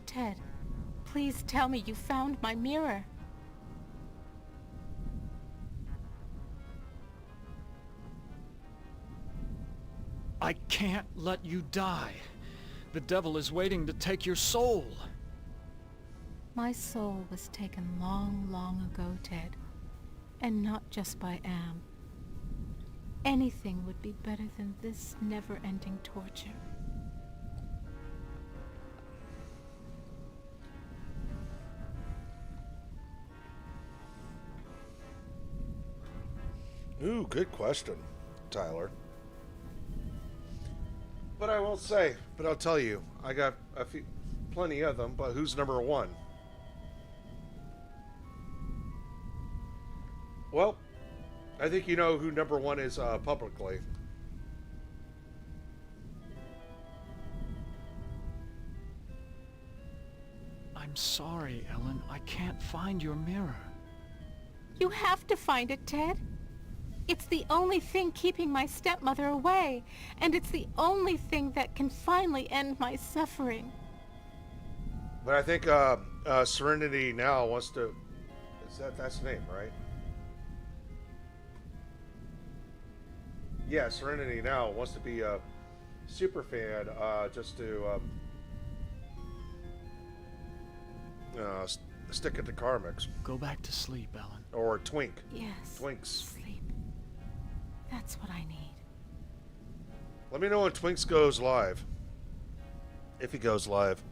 Ted, please tell me you found my mirror. I can't let you die. The devil is waiting to take your soul. My soul was taken long, long ago, Ted. And not just by Am. Anything would be better than this never-ending torture. Ooh, good question, Tyler. But I won't say, but I'll tell you, I got plenty of them, but who's number one? Well, I think you know who number one is publicly. I'm sorry, Ellen. I can't find your mirror. You have to find it, Ted. It's the only thing keeping my stepmother away, and it's the only thing that can finally end my suffering. But I think Serenity now wants to. That's the name, right? Yeah, Serenity now wants to be a super fan, just to stick it to Karmix Go back to sleep, Ellen. or Twink. Yes. Twinks. Sleep. That's what I need. Let me know when Twinks goes live. If he goes live.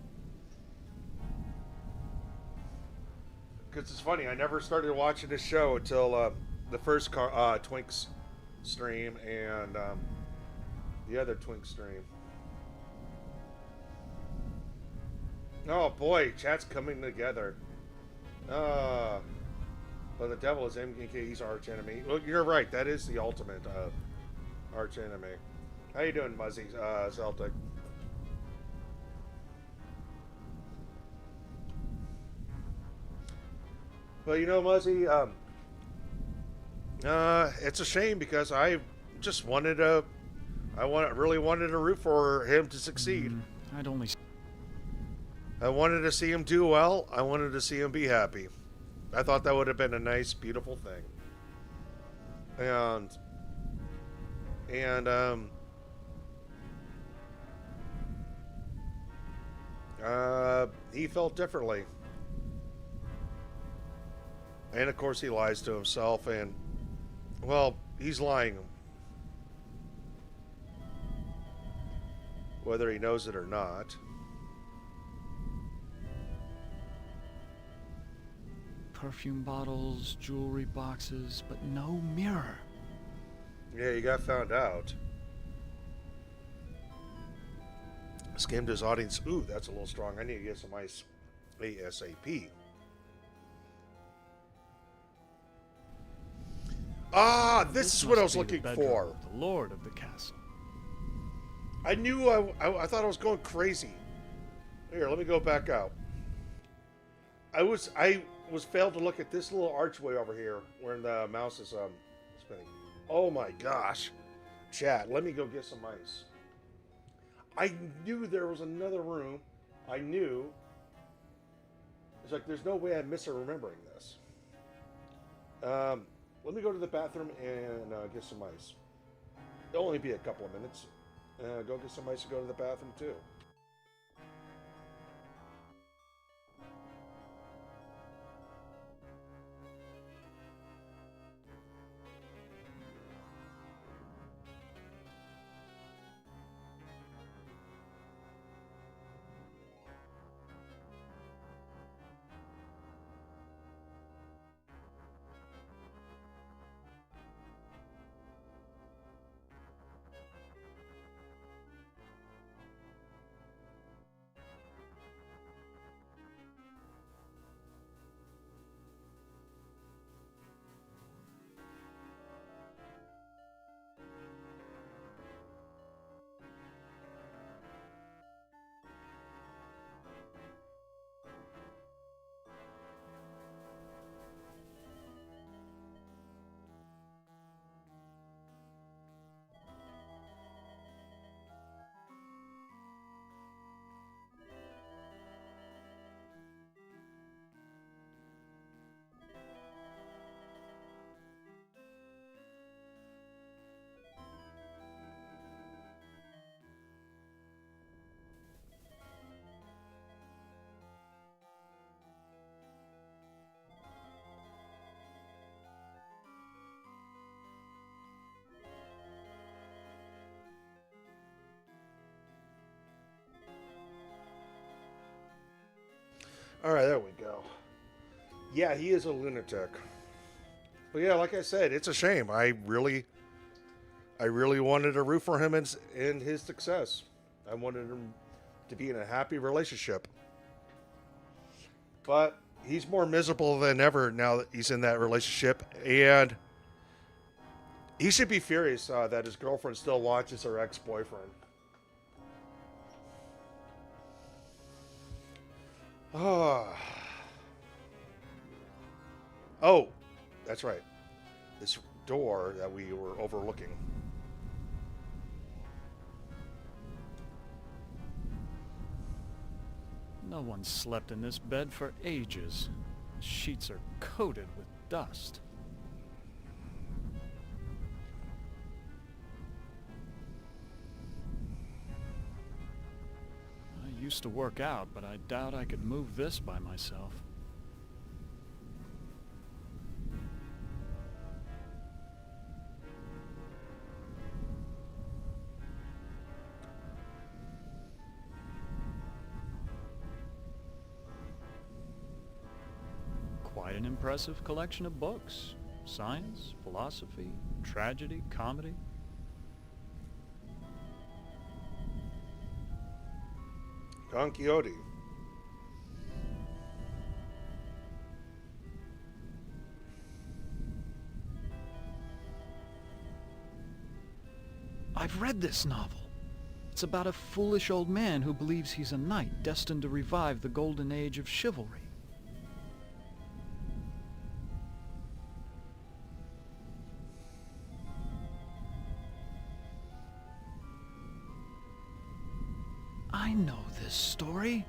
Because it's funny, I never started watching this show until the first Twinks stream and the other Twink stream. Oh boy, chat's coming together. But the devil is MKE's arch enemy. Well, you're right. That is the ultimate arch enemy. How you doing, Muzzy Celtic? Well, you know, Muzzy, it's a shame because I just wanted to. Really wanted to root for him to succeed. I'd only... I wanted to see him do well. I wanted to see him be happy. I thought that would have been a nice, beautiful thing. And he felt differently. And of course he lies to himself and, well, he's lying. Whether he knows it or not. Perfume bottles, jewelry boxes, but no mirror. Yeah, you got found out. Skimmed his audience. Ooh, that's a little strong. I need to get some ice ASAP. Ah, this is what I was must be looking the bedroom for. of the Lord of the castle. I knew I thought I was going crazy. Here, let me go back out. I was failed to look at this little archway over here where the mouse is spinning. Oh my gosh. Chat, let me go get some ice. I knew there was another room. I knew. It's like there's no way I'm misremembering this. Let me go to the bathroom and get some ice. It'll only be a couple of minutes. Go get some ice and go to the bathroom too. All right, there we go. Yeah, he is a lunatic. But yeah, like I said, it's a shame. I really wanted to root for him in his success. I wanted him to be in a happy relationship. But he's more miserable than ever now that he's in that relationship, and he should be furious that his girlfriend still watches her ex-boyfriend. Oh, oh, that's right. This door that we were overlooking. No one slept in this bed for ages. The sheets are coated with dust. I used to work out, but I doubt I could move this by myself. Quite an impressive collection of books. Science, philosophy, tragedy, comedy. Don Quixote. I've read this novel. It's about a foolish old man who believes he's a knight destined to revive the golden age of chivalry. I know this story.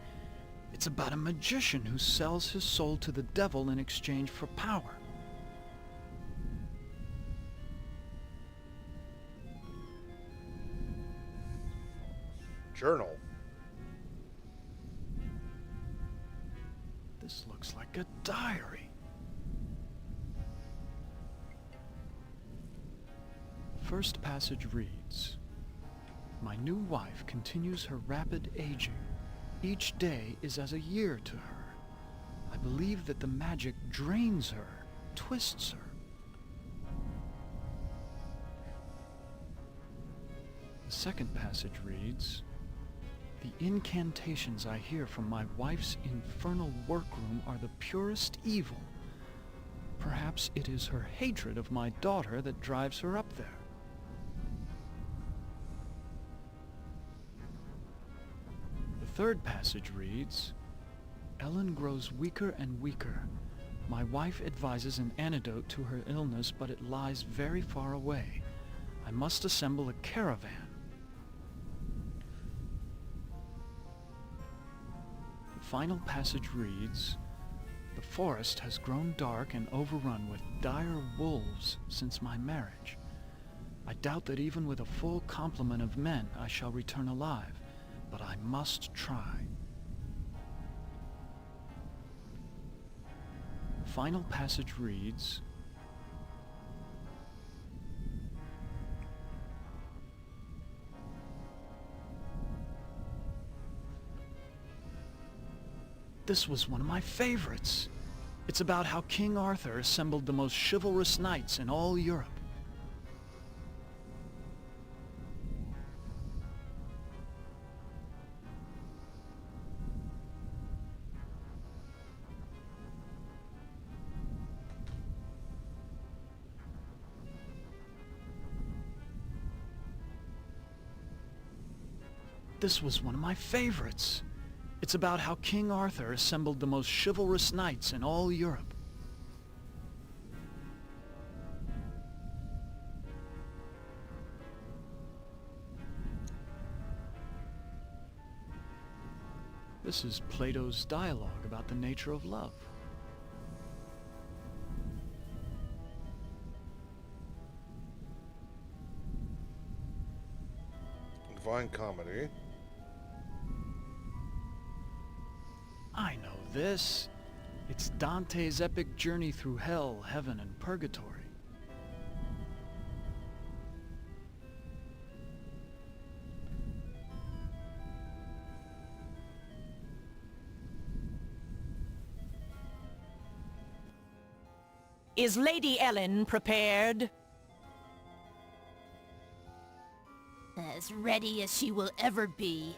It's about a magician who sells his soul to the devil in exchange for power. Journal. This looks like a diary. First passage reads, "My new wife continues her rapid aging. Each day is as a year to her. I believe that the magic drains her, twists her." The second passage reads, "The incantations I hear from my wife's infernal workroom are the purest evil. Perhaps it is her hatred of my daughter that drives her up there." The third passage reads, "Ellen grows weaker and weaker. My wife advises an antidote to her illness, but it lies very far away. I must assemble a caravan." The final passage reads, "The forest has grown dark and overrun with dire wolves since my marriage. I doubt that even with a full complement of men I shall return alive, but I must try." The final passage reads, "This was one of my favorites. It's about how King Arthur assembled the most chivalrous knights in all Europe." "This was one of my favorites. It's about how King Arthur assembled the most chivalrous knights in all Europe." This is Plato's dialogue about the nature of love. Divine Comedy. I know this. It's Dante's epic journey through hell, heaven, and purgatory. Is Lady Ellen prepared? As ready as she will ever be.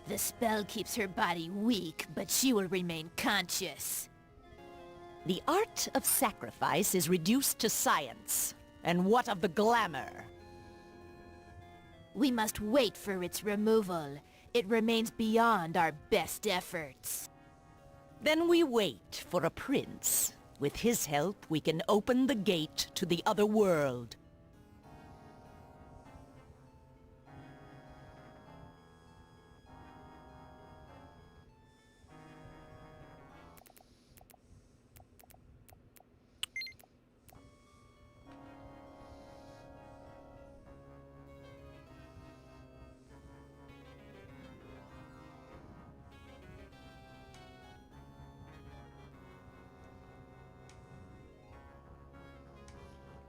The spell keeps her body weak, but she will remain conscious. The art of sacrifice is reduced to science. And what of the glamour? We must wait for its removal. It remains beyond our best efforts. Then we wait for a prince. With his help, we can open the gate to the other world.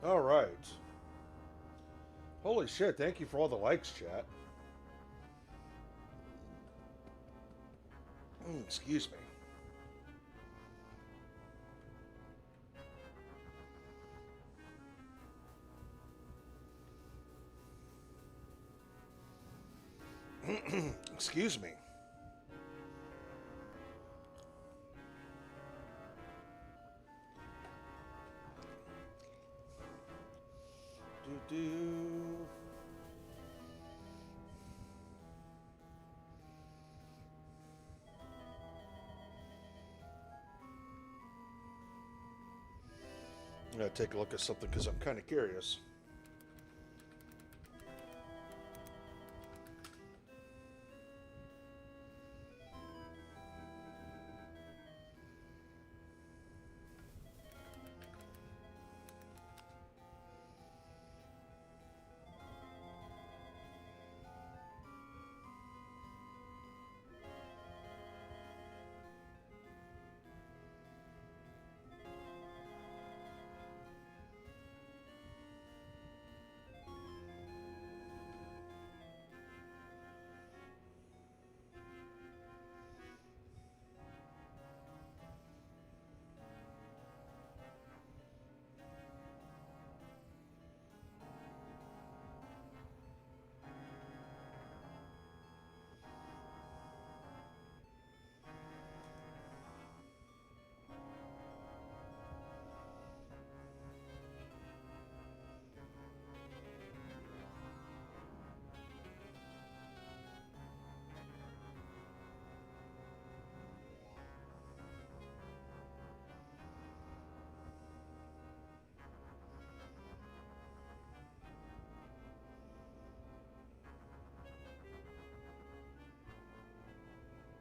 All right. Holy shit, thank you for all the likes, chat. Excuse me. Excuse me. I'm gonna take a look at something because I'm kind of curious.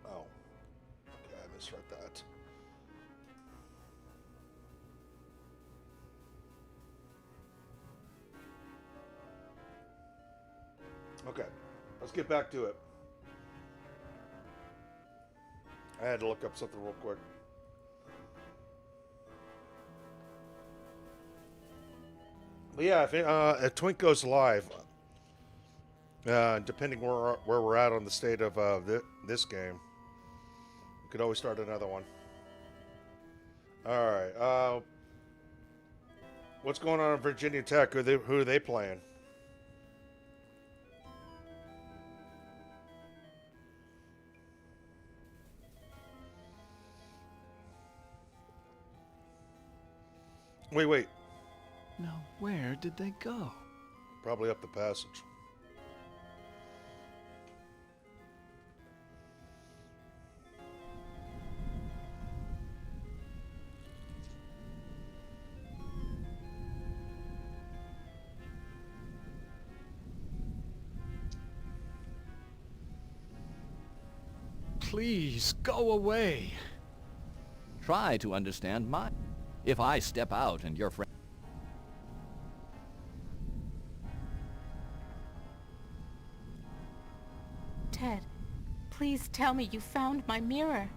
Oh. Okay, I misread that. Okay, let's get back to it. I had to look up something real quick. But yeah, if Twink goes live, depending where we're at on the state of this game, we could always start another one. All right. What's going on in Virginia Tech? Who are they playing? Wait. Now, where did they go? Probably up the passage. Please, go away. Try to understand my... If I step out and your friend... Ted, please tell me you found my mirror.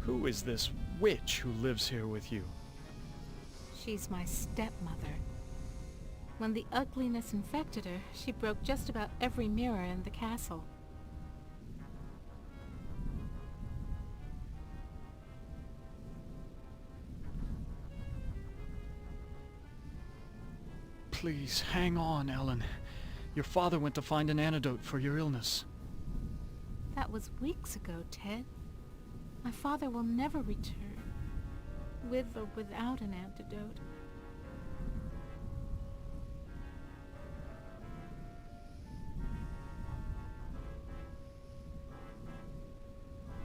Who is this witch who lives here with you? She's my stepmother. When the ugliness infected her, she broke just about every mirror in the castle. Please, hang on, Ellen. Your father went to find an antidote for your illness. That was weeks ago, Ted. My father will never return, with or without an antidote.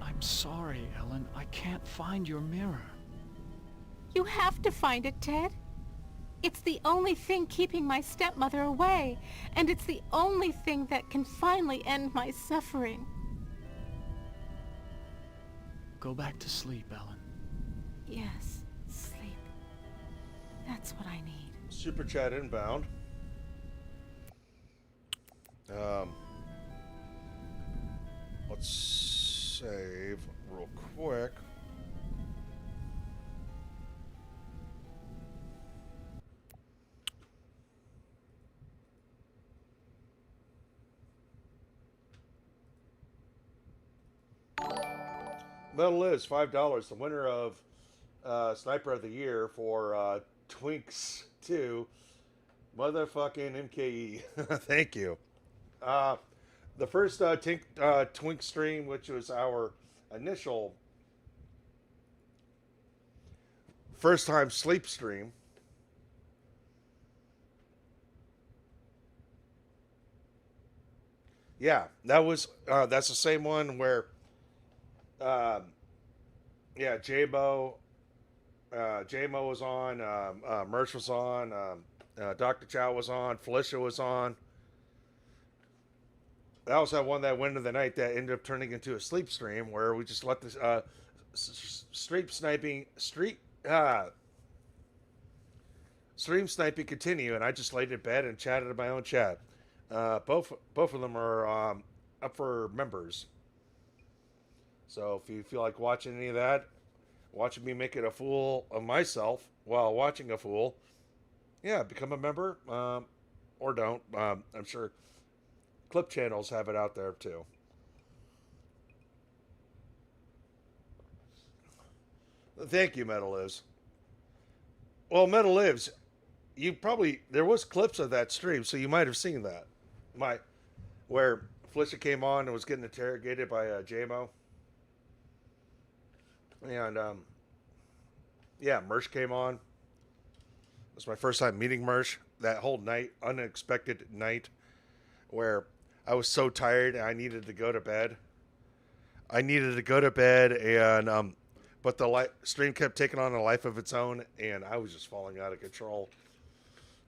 I'm sorry, Ellen. I can't find your mirror. You have to find it, Ted. It's the only thing keeping my stepmother away, and it's the only thing that can finally end my suffering. Go back to sleep, Ellen. Yes, sleep. That's what I need. Super chat inbound. Let's save real quick. Metal is $5. The winner of Sniper of the Year for Twinks 2, motherfucking MKE. Thank you. The first Twink stream, which was our initial first time sleep stream. Yeah, that's the same one where J-Mo was on, Merch was on, Dr. Chow was on, Felicia was on. That was that one that went into the night that ended up turning into a sleep stream where we just let this stream sniping continue, and I just laid in bed and chatted in my own chat. Both of them are up for members. So if you feel like watching any of that, watching me make it a fool of myself while watching a fool, yeah, become a member, or don't. I'm sure clip channels have it out there too. Thank you, Metal Lives. Well, Metal Lives, there was clips of that stream, so you might have seen that. Where Felicia came on and was getting interrogated by J-Mo. And, Merch came on. It was my first time meeting Merch. That whole night, unexpected night, where I was so tired and I needed to go to bed. And, but the stream kept taking on a life of its own, and I was just falling out of control.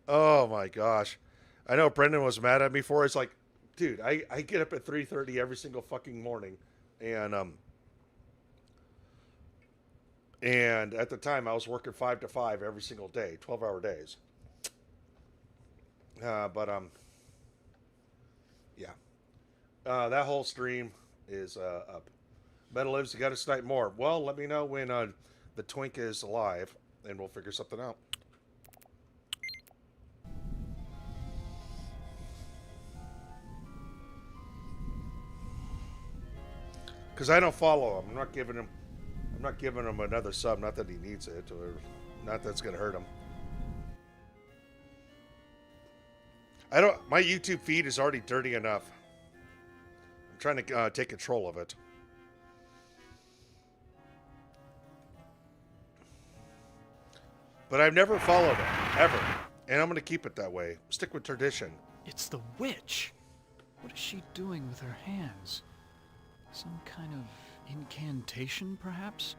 Oh my gosh. I know Brendan was mad at me for it. It's like, dude, I get up at 3:30 every single fucking morning, and at the time I was working 5 to 5 every single day, 12-hour days. That whole stream is up. Metal Lives, you got to snipe more. Well, let me know when the Twink is live, and we'll figure something out. Because I don't follow him. I'm not giving him another sub. Not that he needs it, or not that's gonna hurt him. My YouTube feed is already dirty enough. I'm trying to take control of it. But I've never followed him, ever. And I'm going to keep it that way. Stick with tradition. It's the witch. What is she doing with her hands? Some kind of incantation, perhaps?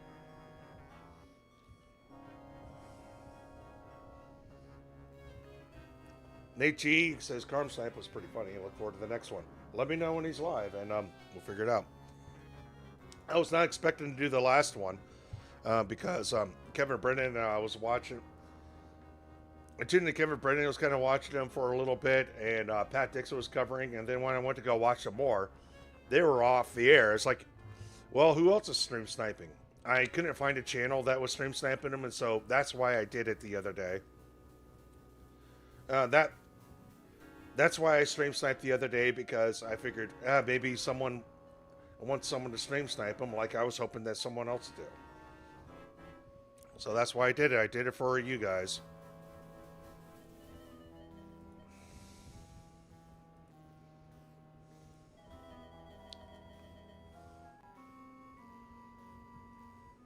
Nate G says Carm Snipe was pretty funny. I look forward to the next one. Let me know when he's live, and we'll figure it out. I was not expecting to do the last one because Kevin Brennan was watching. I tuned into Kevin Brennan. I was kind of watching him for a little bit, and Pat Dixon was covering. And then when I went to go watch some more, they were off the air. It's like, well, who else is stream sniping? I couldn't find a channel that was stream sniping them, and so that's why I did it the other day. That's why I stream sniped the other day, because I figured maybe someone wants someone to stream snipe them, like I was hoping that someone else did. So that's why I did it. I did it for you guys.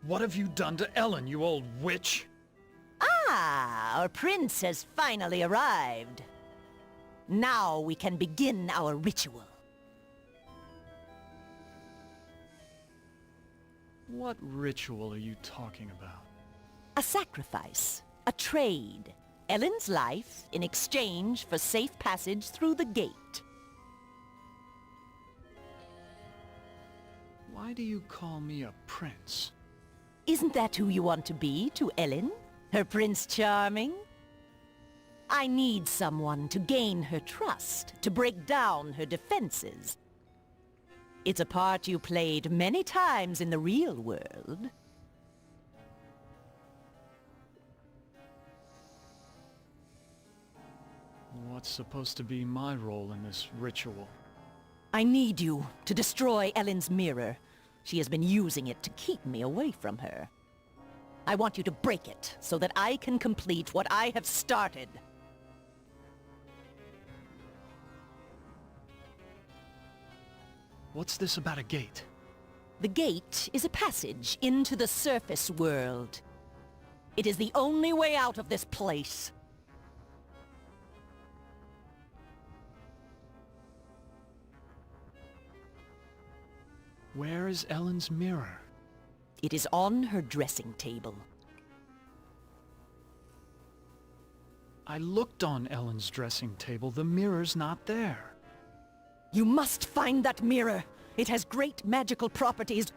What have you done to Ellen, you old witch? Ah, our prince has finally arrived. Now we can begin our ritual. What ritual are you talking about? A sacrifice, a trade. Ellen's life in exchange for safe passage through the gate. Why do you call me a prince? Isn't that who you want to be to Ellen? Her Prince Charming? I need someone to gain her trust, to break down her defenses. It's a part you played many times in the real world. What's supposed to be my role in this ritual? I need you to destroy Ellen's mirror. She has been using it to keep me away from her. I want you to break it so that I can complete what I have started. What's this about a gate? The gate is a passage into the surface world. It is the only way out of this place. Where is Ellen's mirror? It is on her dressing table. I looked on Ellen's dressing table. The mirror's not there. You must find that mirror. It has great magical properties.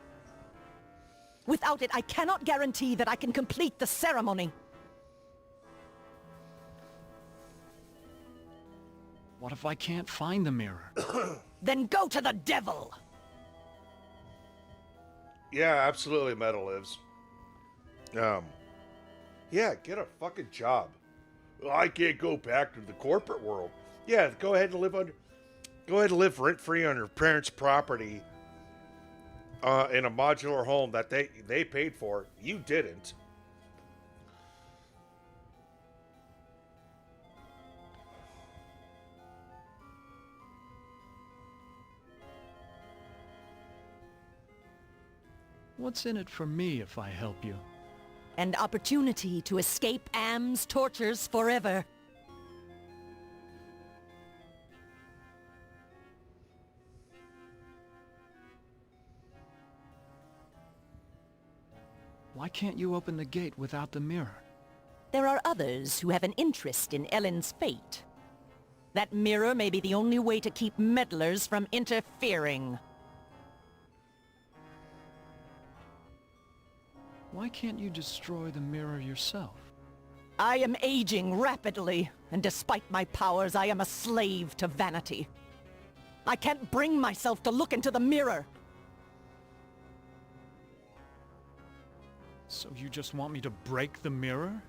Without it, I cannot guarantee that I can complete the ceremony. What if I can't find the mirror? Then go to the devil! Yeah, absolutely, Metal Lives. Yeah, get a fucking job. Well, I can't go back to the corporate world. Yeah, go ahead and live rent-free on your parents' property in a modular home that they paid for. You didn't. What's in it for me if I help you? An opportunity to escape Am's tortures forever. Why can't you open the gate without the mirror? There are others who have an interest in Ellen's fate. That mirror may be the only way to keep meddlers from interfering. Why can't you destroy the mirror yourself? I am aging rapidly, and despite my powers, I am a slave to vanity. I can't bring myself to look into the mirror. So you just want me to break the mirror?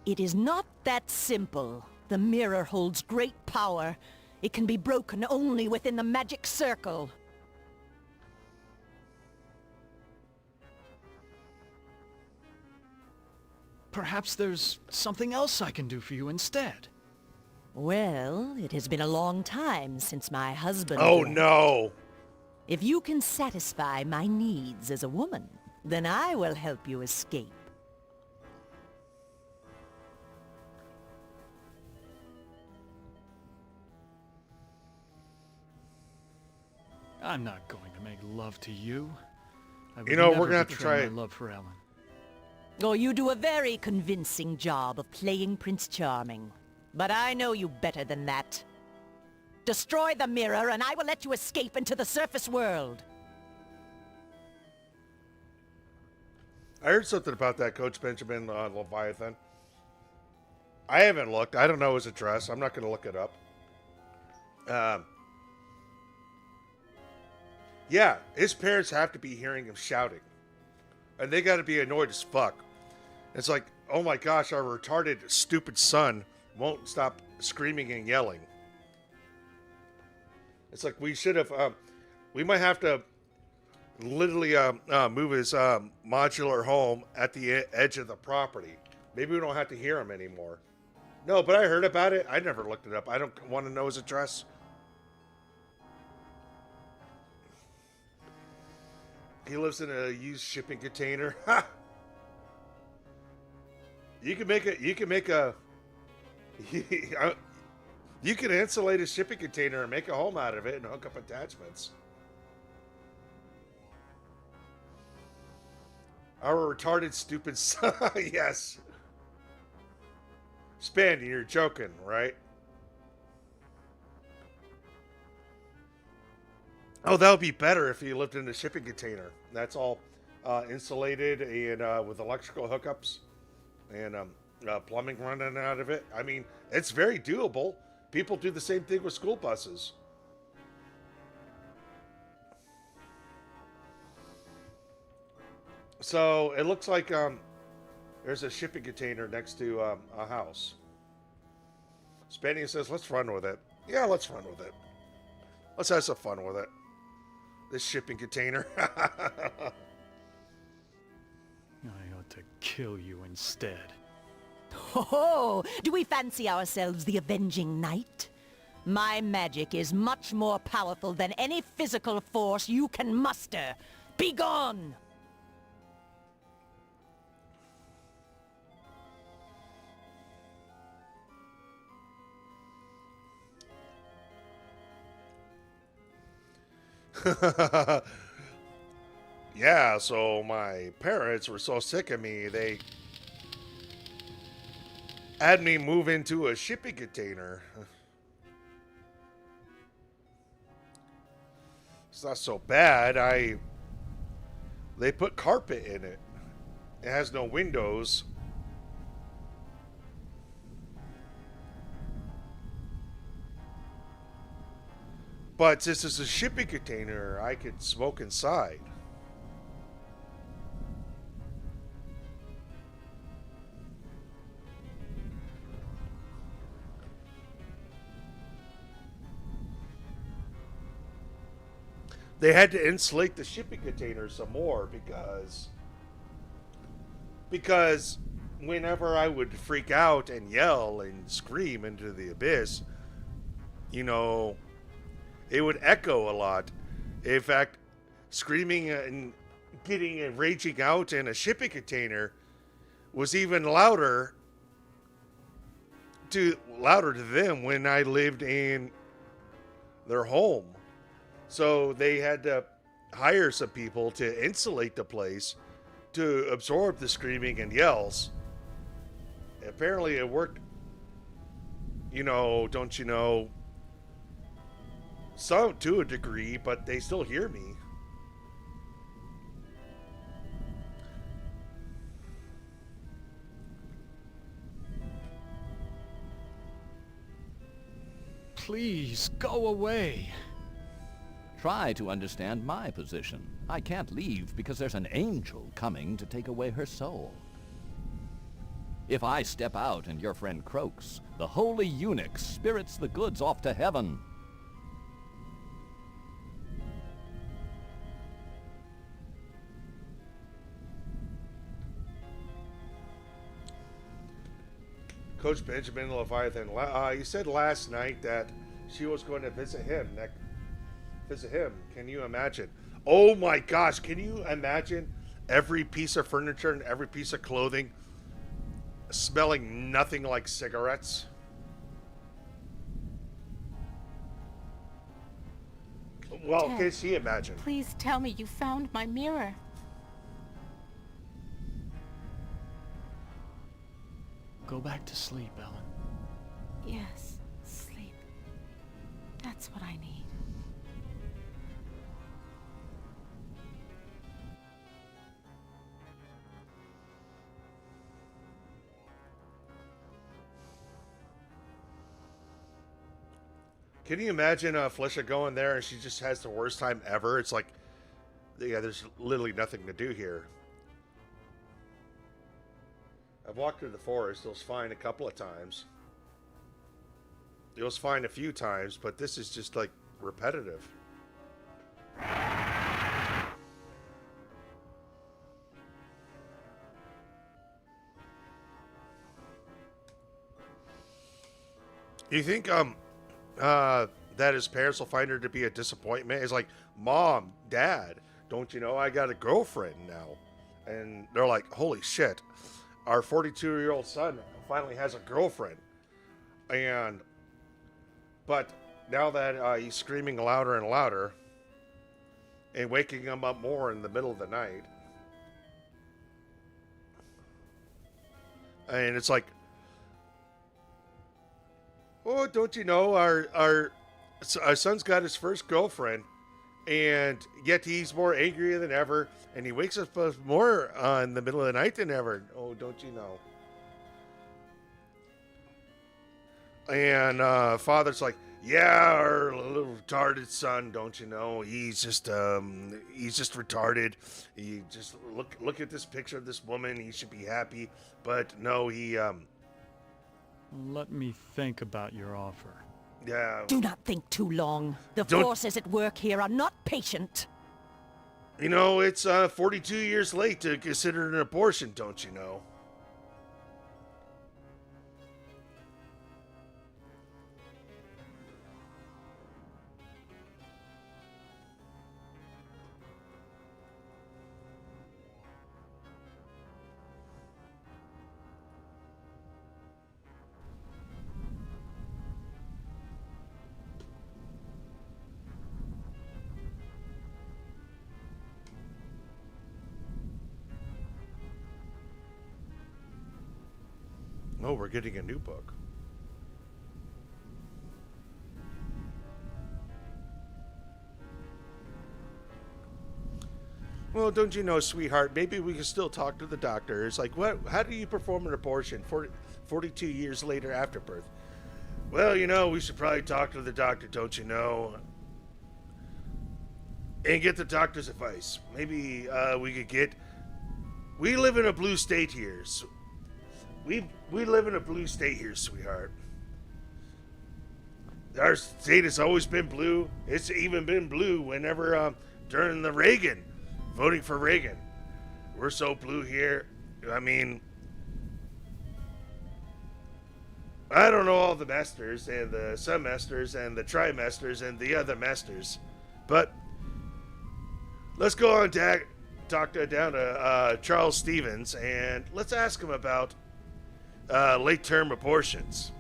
It is not that simple. The mirror holds great power. It can be broken only within the magic circle. Perhaps there's something else I can do for you instead. Well, it has been a long time since my husband... Oh, left. no. If you can satisfy my needs as a woman, then I will help you escape. I'm not going to make love to you. I would You know, we're never gonna have to betray try my love for Ellen. Oh, you do a very convincing job of playing Prince Charming. But I know you better than that. Destroy the mirror, and I will let you escape into the surface world. I heard something about that, Coach Benjamin Leviathan. I haven't looked. I don't know his address. I'm not going to look it up. Yeah, his parents have to be hearing him shouting. And they got to be annoyed as fuck. It's like, oh my gosh, our retarded, stupid son won't stop screaming and yelling. It's like we should have. We might have to literally move his modular home at the edge of the property. Maybe we don't have to hear him anymore. No, but I heard about it. I never looked it up. I don't want to know his address. He lives in a used shipping container. You can make a. You can insulate a shipping container and make a home out of it and hook up attachments. Our retarded, stupid son. Yes. Spandy, you're joking, right? Oh, that would be better if you lived in a shipping container. That's all insulated and with electrical hookups and plumbing running out of it. I mean, it's very doable. People do the same thing with school buses. So it looks like there's a shipping container next to a house. Spanny says, let's run with it. Yeah, let's run with it. Let's have some fun with it. This shipping container. I ought to kill you instead. Oh, do we fancy ourselves the avenging knight? My magic is much more powerful than any physical force you can muster. Be gone! Yeah, so my parents were so sick of me, they had me move into a shipping container. It's not so bad. They put carpet in it. It has no windows. But since it's a shipping container, I could smoke inside. They had to insulate the shipping container some more because whenever I would freak out and yell and scream into the abyss, you know, it would echo a lot. In fact, screaming and getting and raging out in a shipping container was even louder to them when I lived in their home. So they had to hire some people to insulate the place to absorb the screaming and yells. Apparently it worked, you know, don't you know, some to a degree, but they still hear me. Please, go away. Try to understand my position. I can't leave because there's an angel coming to take away her soul. If I step out and your friend croaks, the holy eunuch spirits the goods off to heaven. Coach Benjamin Leviathan, you said last night that she was going to visit him. Can you imagine? Oh my gosh, can you imagine every piece of furniture and every piece of clothing smelling nothing like cigarettes? Well, Ted, can she imagine? Please tell me you found my mirror. Go back to sleep, Ellen. Yes, sleep. That's what I need. Can you imagine Felicia going there and she just has the worst time ever? It's like, yeah, there's literally nothing to do here. I've walked through the forest. It was fine a couple of times. It was fine a few times, but this is just like repetitive. You think that his parents will find her to be a disappointment? It's like, Mom, Dad, don't you know I got a girlfriend now? And they're like, holy shit, our 42-year-old son finally has a girlfriend. But now that he's screaming louder and louder and waking him up more in the middle of the night, and it's like, oh, don't you know our son's got his first girlfriend, and yet he's more angry than ever, and he wakes up more in the middle of the night than ever. Oh, don't you know? And father's like, yeah, our little retarded son, don't you know? He's just retarded. He just look at this picture of this woman. He should be happy, but no, he Let me think about your offer. yeah. Do not think too long. The Don't- forces at work here are not patient. You know, it's 42 years late to consider an abortion, don't you know? Oh, we're getting a new book. Well, don't you know, sweetheart, maybe we can still talk to the doctor. It's like, what? How do you perform an abortion 42 years later after birth? Well, you know, we should probably talk to the doctor, don't you know? And get the doctor's advice. Maybe we could get... We live in a blue state here. So we live in a blue state here, sweetheart. Our state has always been blue. It's even been blue whenever during the Reagan, voting for Reagan. We're so blue here. I mean, I don't know all the masters and the semesters and the trimesters and the other masters, but let's go on down to Charles Stevens and let's ask him about late-term abortions.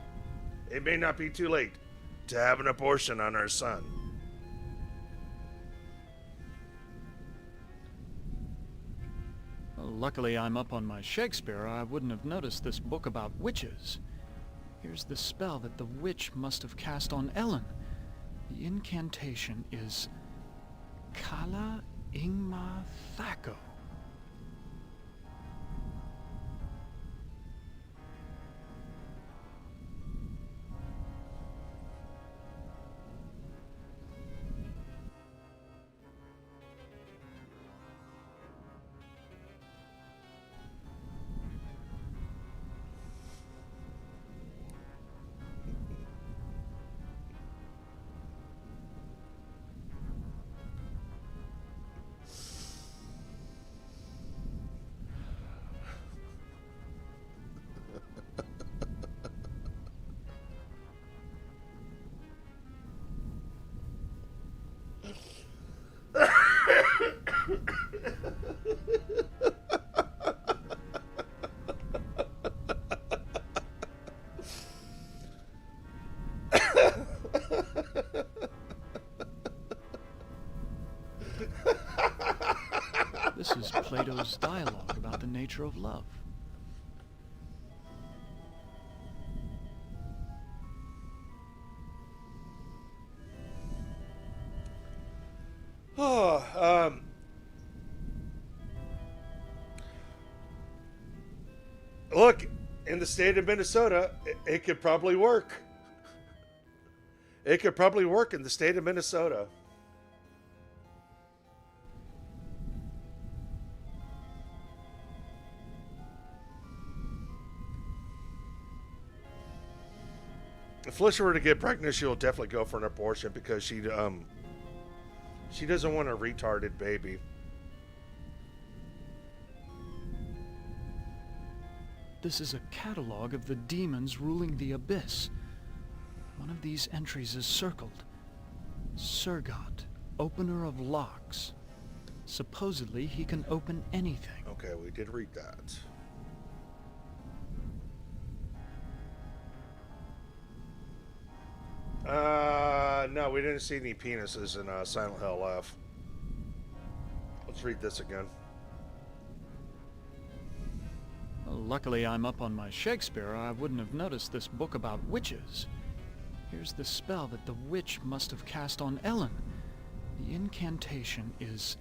It may not be too late to have an abortion on our son. Well, luckily I'm up on my Shakespeare, or I wouldn't have noticed this book about witches. Here's the spell that the witch must have cast on Ellen. The incantation is Kala Ingma Thaco. This is Plato's dialogue about the nature of love. Oh, look, in the state of Minnesota, it could probably work. It could probably work in the state of Minnesota. If Felicia were to get pregnant, she'll definitely go for an abortion because she doesn't want a retarded baby. This is a catalog of the demons ruling the abyss. One of these entries is circled. Surgot, opener of locks. Supposedly, he can open anything. Okay, we did read that. No, we didn't see any penises in Silent Hill F. Let's read this again. Well, luckily I'm up on my Shakespeare, or I wouldn't have noticed this book about witches. Here's the spell that the witch must have cast on Ellen. The incantation is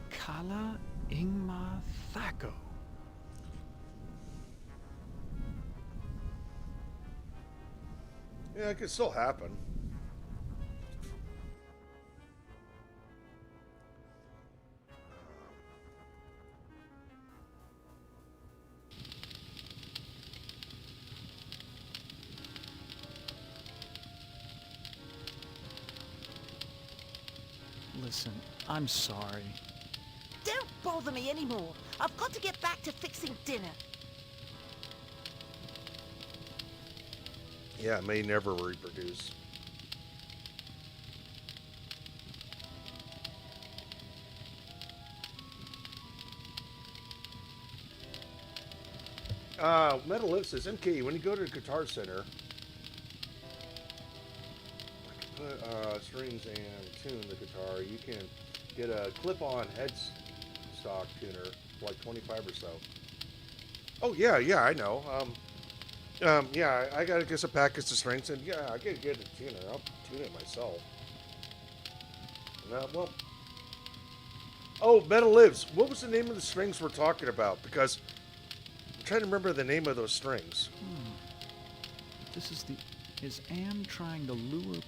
Kala Ingma Thako. Yeah, it could still happen. Listen, I'm sorry. Don't bother me anymore. I've got to get back to fixing dinner. Yeah, it may never reproduce. Metal Lip says, MK, when you go to the Guitar Center, put strings and tune the guitar, you can get a clip-on headstock tuner for like 25 or so. Oh, yeah, I know. Yeah, I gotta get some packets of strings, and yeah, I gotta get a tuner. I'll tune it myself. Well, oh, Metal Lives. What was the name of the strings we're talking about? Because I'm trying to remember the name of those strings. This is the... Is Anne trying to lure...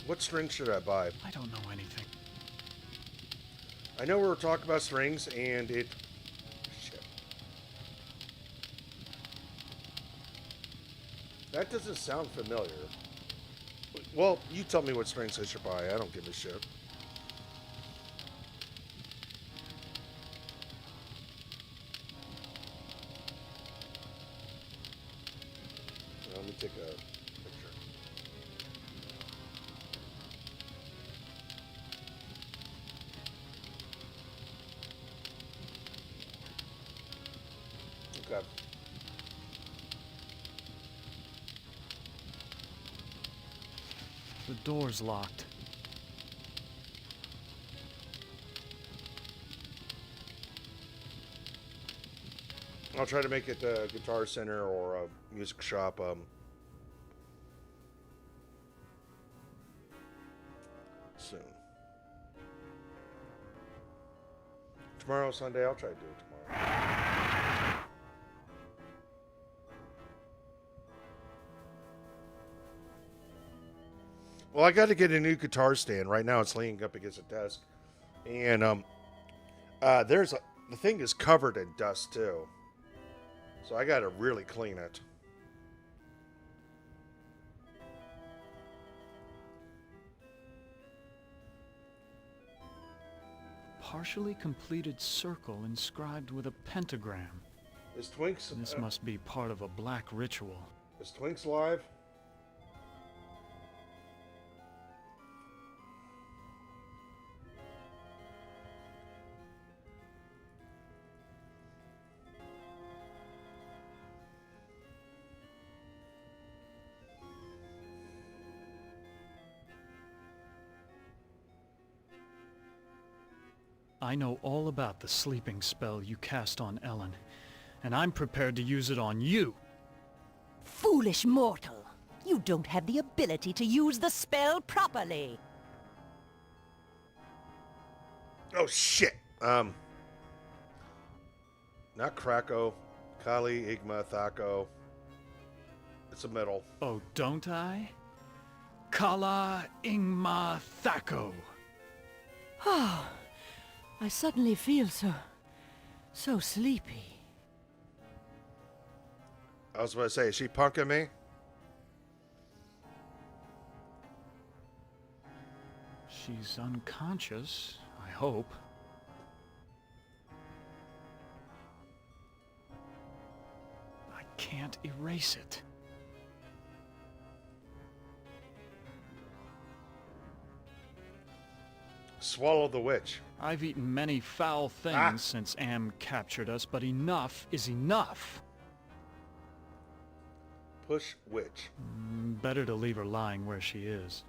What string should I buy? I don't know anything. I know we were talking about strings, and it... Shit. That doesn't sound familiar. Well, you tell me what strings I should buy. I don't give a shit. Let me take a picture. Okay. The door's locked. I'll try to make it a Guitar Center or a music shop. Soon. Tomorrow, Sunday, I'll try to do it tomorrow. Well, I got to get a new guitar stand. Right now, it's leaning up against a desk, and the thing is covered in dust too, so I got to really clean it. Partially completed circle inscribed with a pentagram. Is Twinks? This must be part of a black ritual. Is Twinks live? I know all about the sleeping spell you cast on Ellen, and I'm prepared to use it on you. Foolish mortal! You don't have the ability to use the spell properly. Oh shit. Not Krakow. Kali, Igma, Thako. It's a middle. Oh, don't I? Kala Ingma Thako. I suddenly feel so sleepy. I was about to say, is she punking me? She's unconscious, I hope. I can't erase it. Swallow the witch. I've eaten many foul things since Am captured us, but enough is enough. Push witch. Better to leave her lying where she is.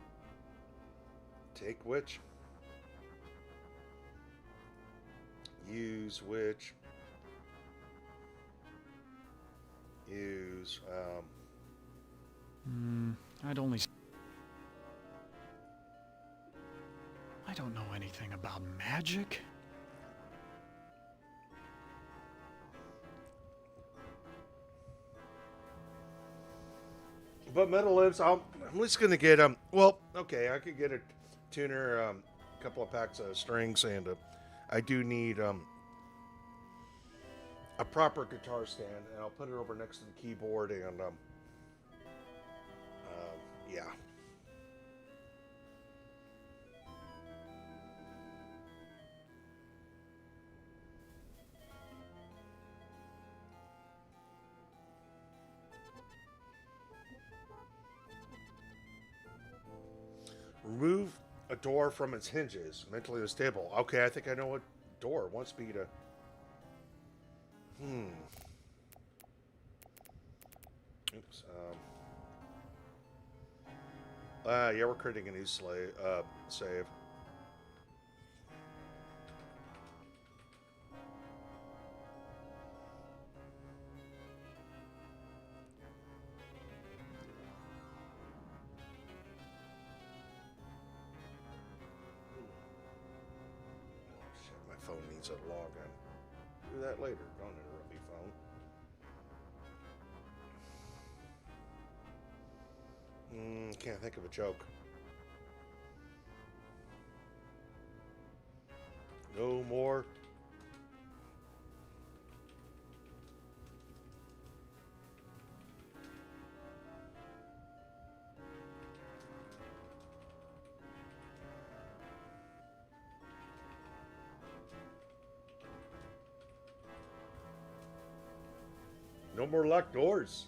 Take witch. Use witch. Use, I don't know anything about magic. But metal lips, I'm just gonna get well, okay, I could get a tuner, a couple of packs of strings, and I do need a proper guitar stand, and I'll put it over next to the keyboard, and yeah. Remove a door from its hinges. Mentally unstable. Okay, I think I know what door wants me to... Oops. Yeah, we're creating a new save. Phone needs a login. Do that later. Don't interrupt me, phone. Can't think of a joke. No more. No more locked doors.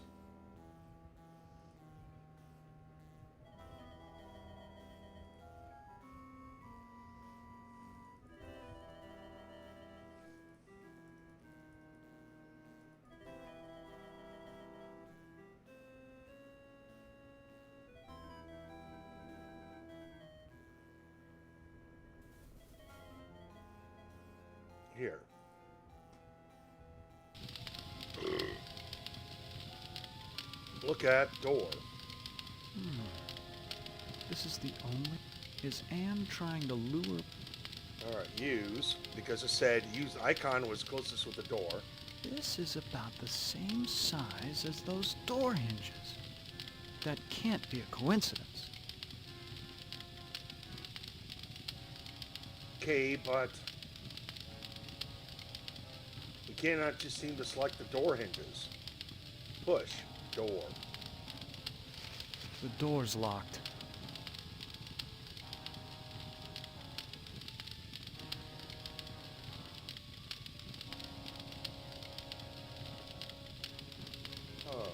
Here. Look at door. This is the only... Is Anne trying to lure... Alright, use, because it said use icon was closest with the door. This is about the same size as those door hinges. That can't be a coincidence. Okay, but you cannot just seem to select the door hinges. Push door. The door's locked. Oh.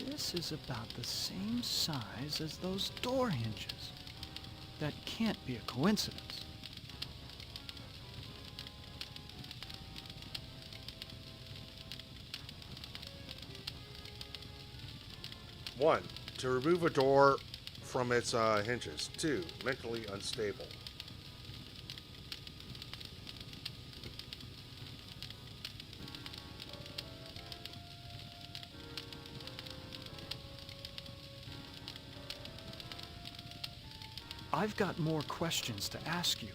This is about the same size as those door hinges. That can't be a coincidence. One, to remove a door from its hinges. 2, mentally unstable. I've got more questions to ask you.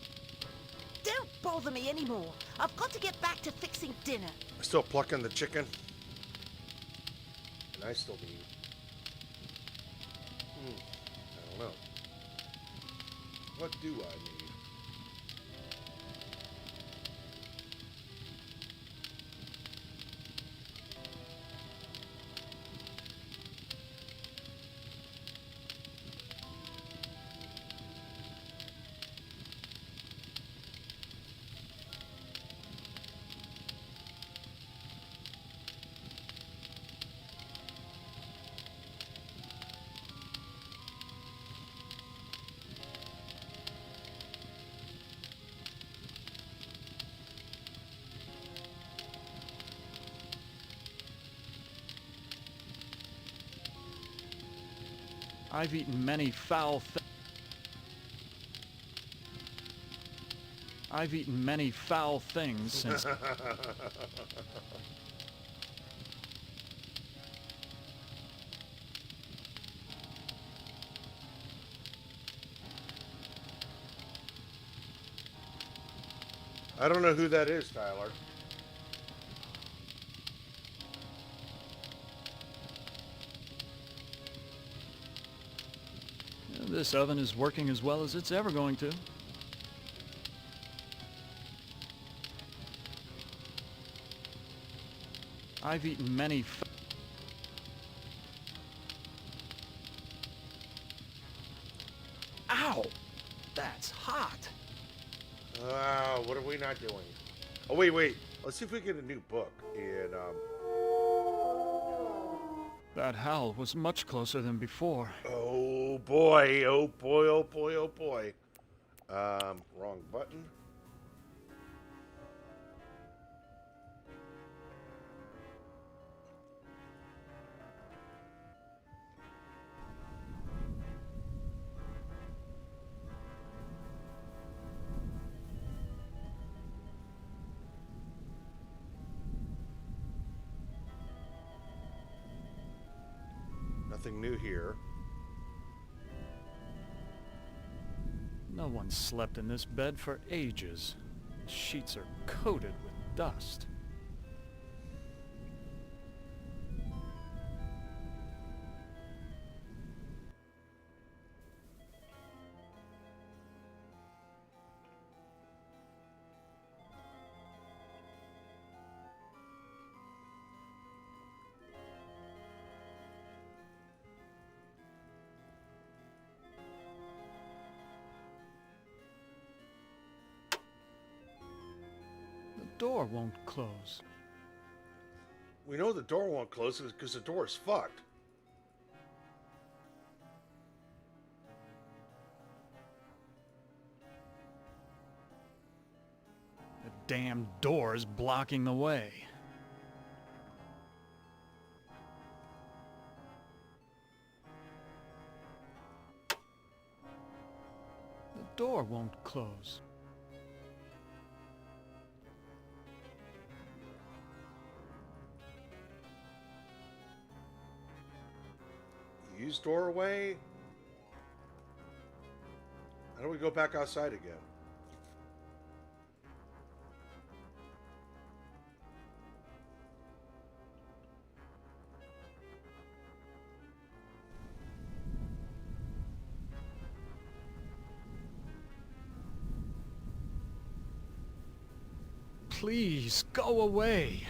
Don't bother me anymore. I've got to get back to fixing dinner. Still plucking the chicken. And I still need... I don't know. What do I need? I've eaten many foul I've eaten many foul things since... I don't know who that is, Tyler. This oven is working as well as it's ever going to. I've eaten many Ow! That's hot! What are we not doing? Oh, wait. Let's see if we get a new book. And, That howl was much closer than before. oh boy. Wrong button. Nothing new here. No one slept in this bed for ages. The sheets are coated with dust. The door won't close. We know the door won't close because the door is fucked. The damn door is blocking the way. The door won't close. Use doorway. How do we go back outside again? Please, go away.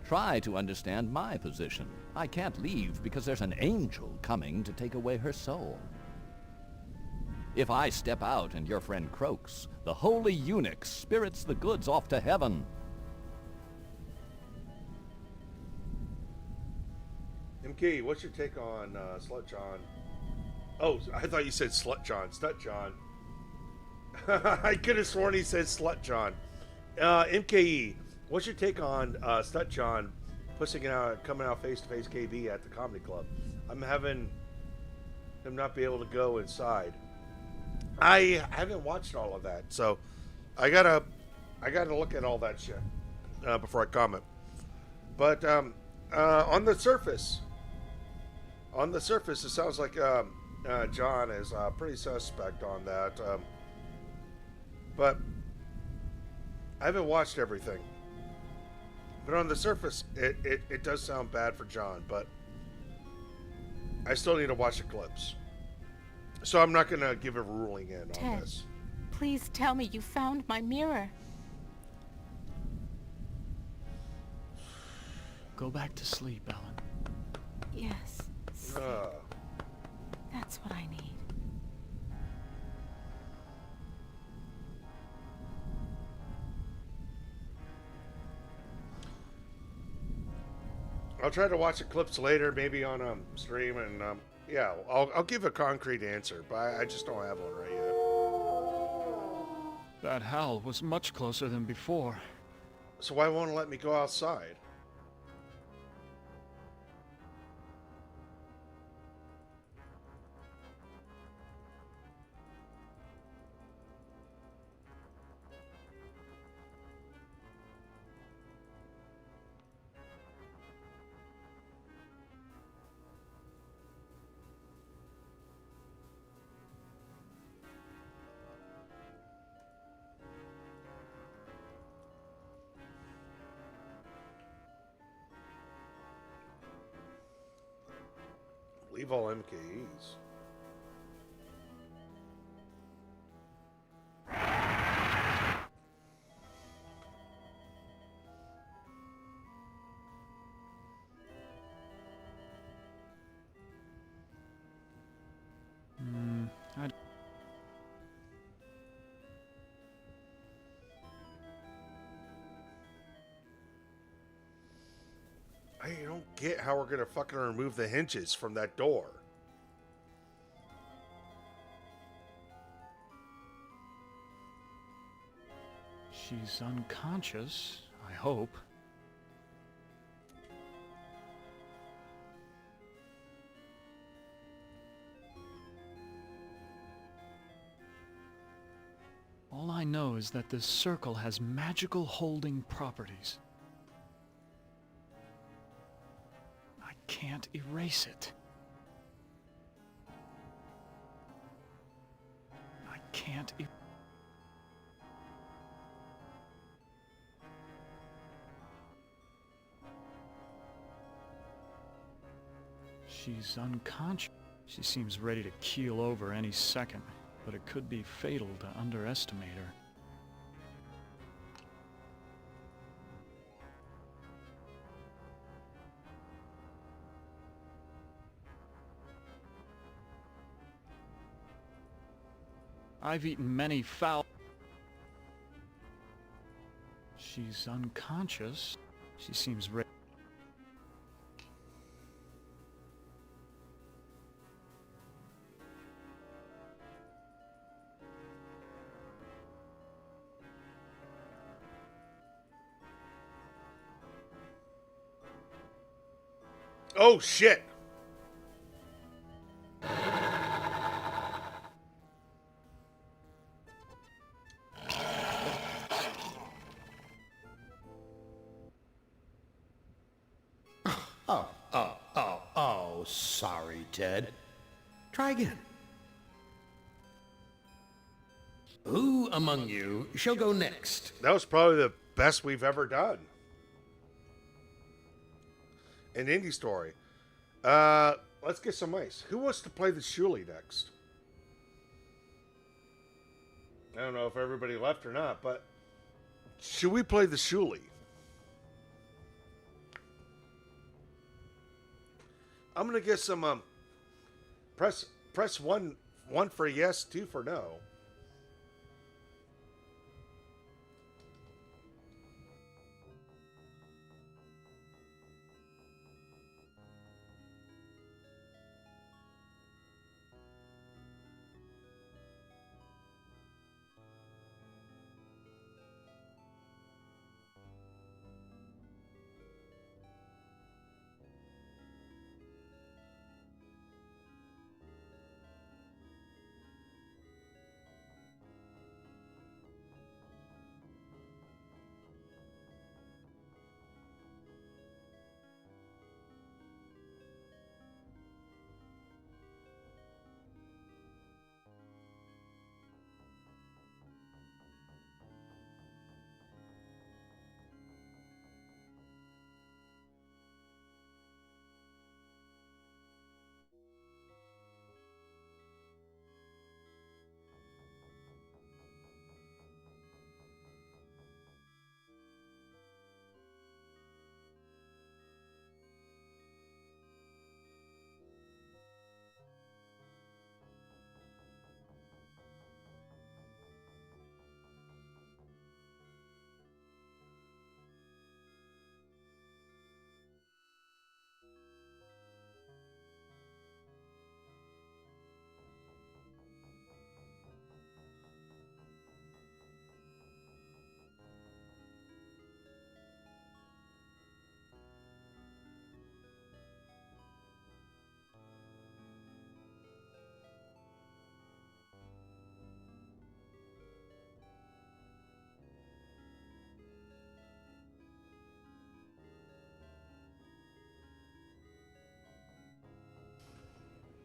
Try to understand my position. I can't leave because there's an angel coming to take away her soul. If I step out and your friend croaks, the holy eunuch spirits the goods off to heaven. MK, what's your take on Slut John? Oh, I thought you said Slut John. Slut John. I could have sworn he said Slut John. MKE, what's your take on Slut John coming out face-to-face KB at the comedy club? I'm having him not be able to go inside. I haven't watched all of that, so I gotta look at all that shit before I comment. But on the surface, it sounds like John is pretty suspect on that. But I haven't watched everything. But on the surface, it does sound bad for John, but I still need to watch the clips. So I'm not gonna give a ruling in on Ted, this. please tell me you found my mirror. Go back to sleep, Ellen. Yes, sleep. That's what I need. I'll try to watch the clips later, maybe on stream, and yeah, I'll give a concrete answer, but I just don't have one right yet. That howl was much closer than before. So why won't it let me go outside? Leave all MKEs. I don't get how we're gonna fucking remove the hinges from that door. She's unconscious, I hope. All I know is that this circle has magical holding properties. I can't erase it. I can't She's unconscious. She seems ready to keel over any second, but it could be fatal to underestimate her. I've eaten many foul... She's unconscious. She seems ready. Oh shit! Oh, sorry, Ted. Try again. Who among you shall go next? That was probably the best we've ever done. An indie story. Let's get some ice. Who wants to play the Shuli next? I don't know if everybody left or not, but should we play the Shuli? I'm gonna get some press one for yes, two for no.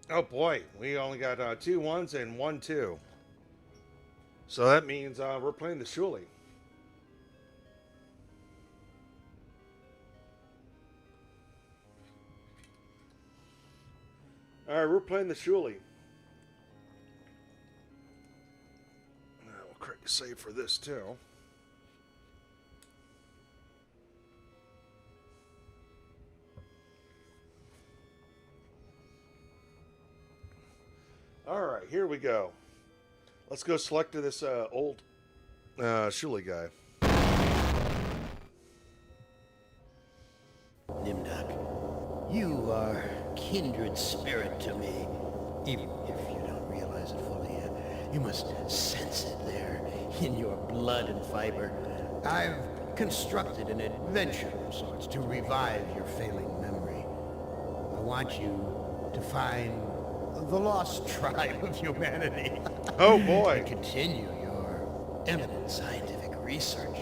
Oh boy, we only got 2 1s and 1 2. So that means we're playing the Shuli. Alright, we're playing the Shuli. We'll create a save for this too. Alright, here we go. Let's go select this old Shuli guy. Nimnak, you are kindred spirit to me. Even if you don't realize it fully yet, you must sense it there in your blood and fiber. I've constructed an adventure of sorts to revive your failing memory. I want you to find the lost tribe of humanity. Oh boy! And continue your eminent scientific research.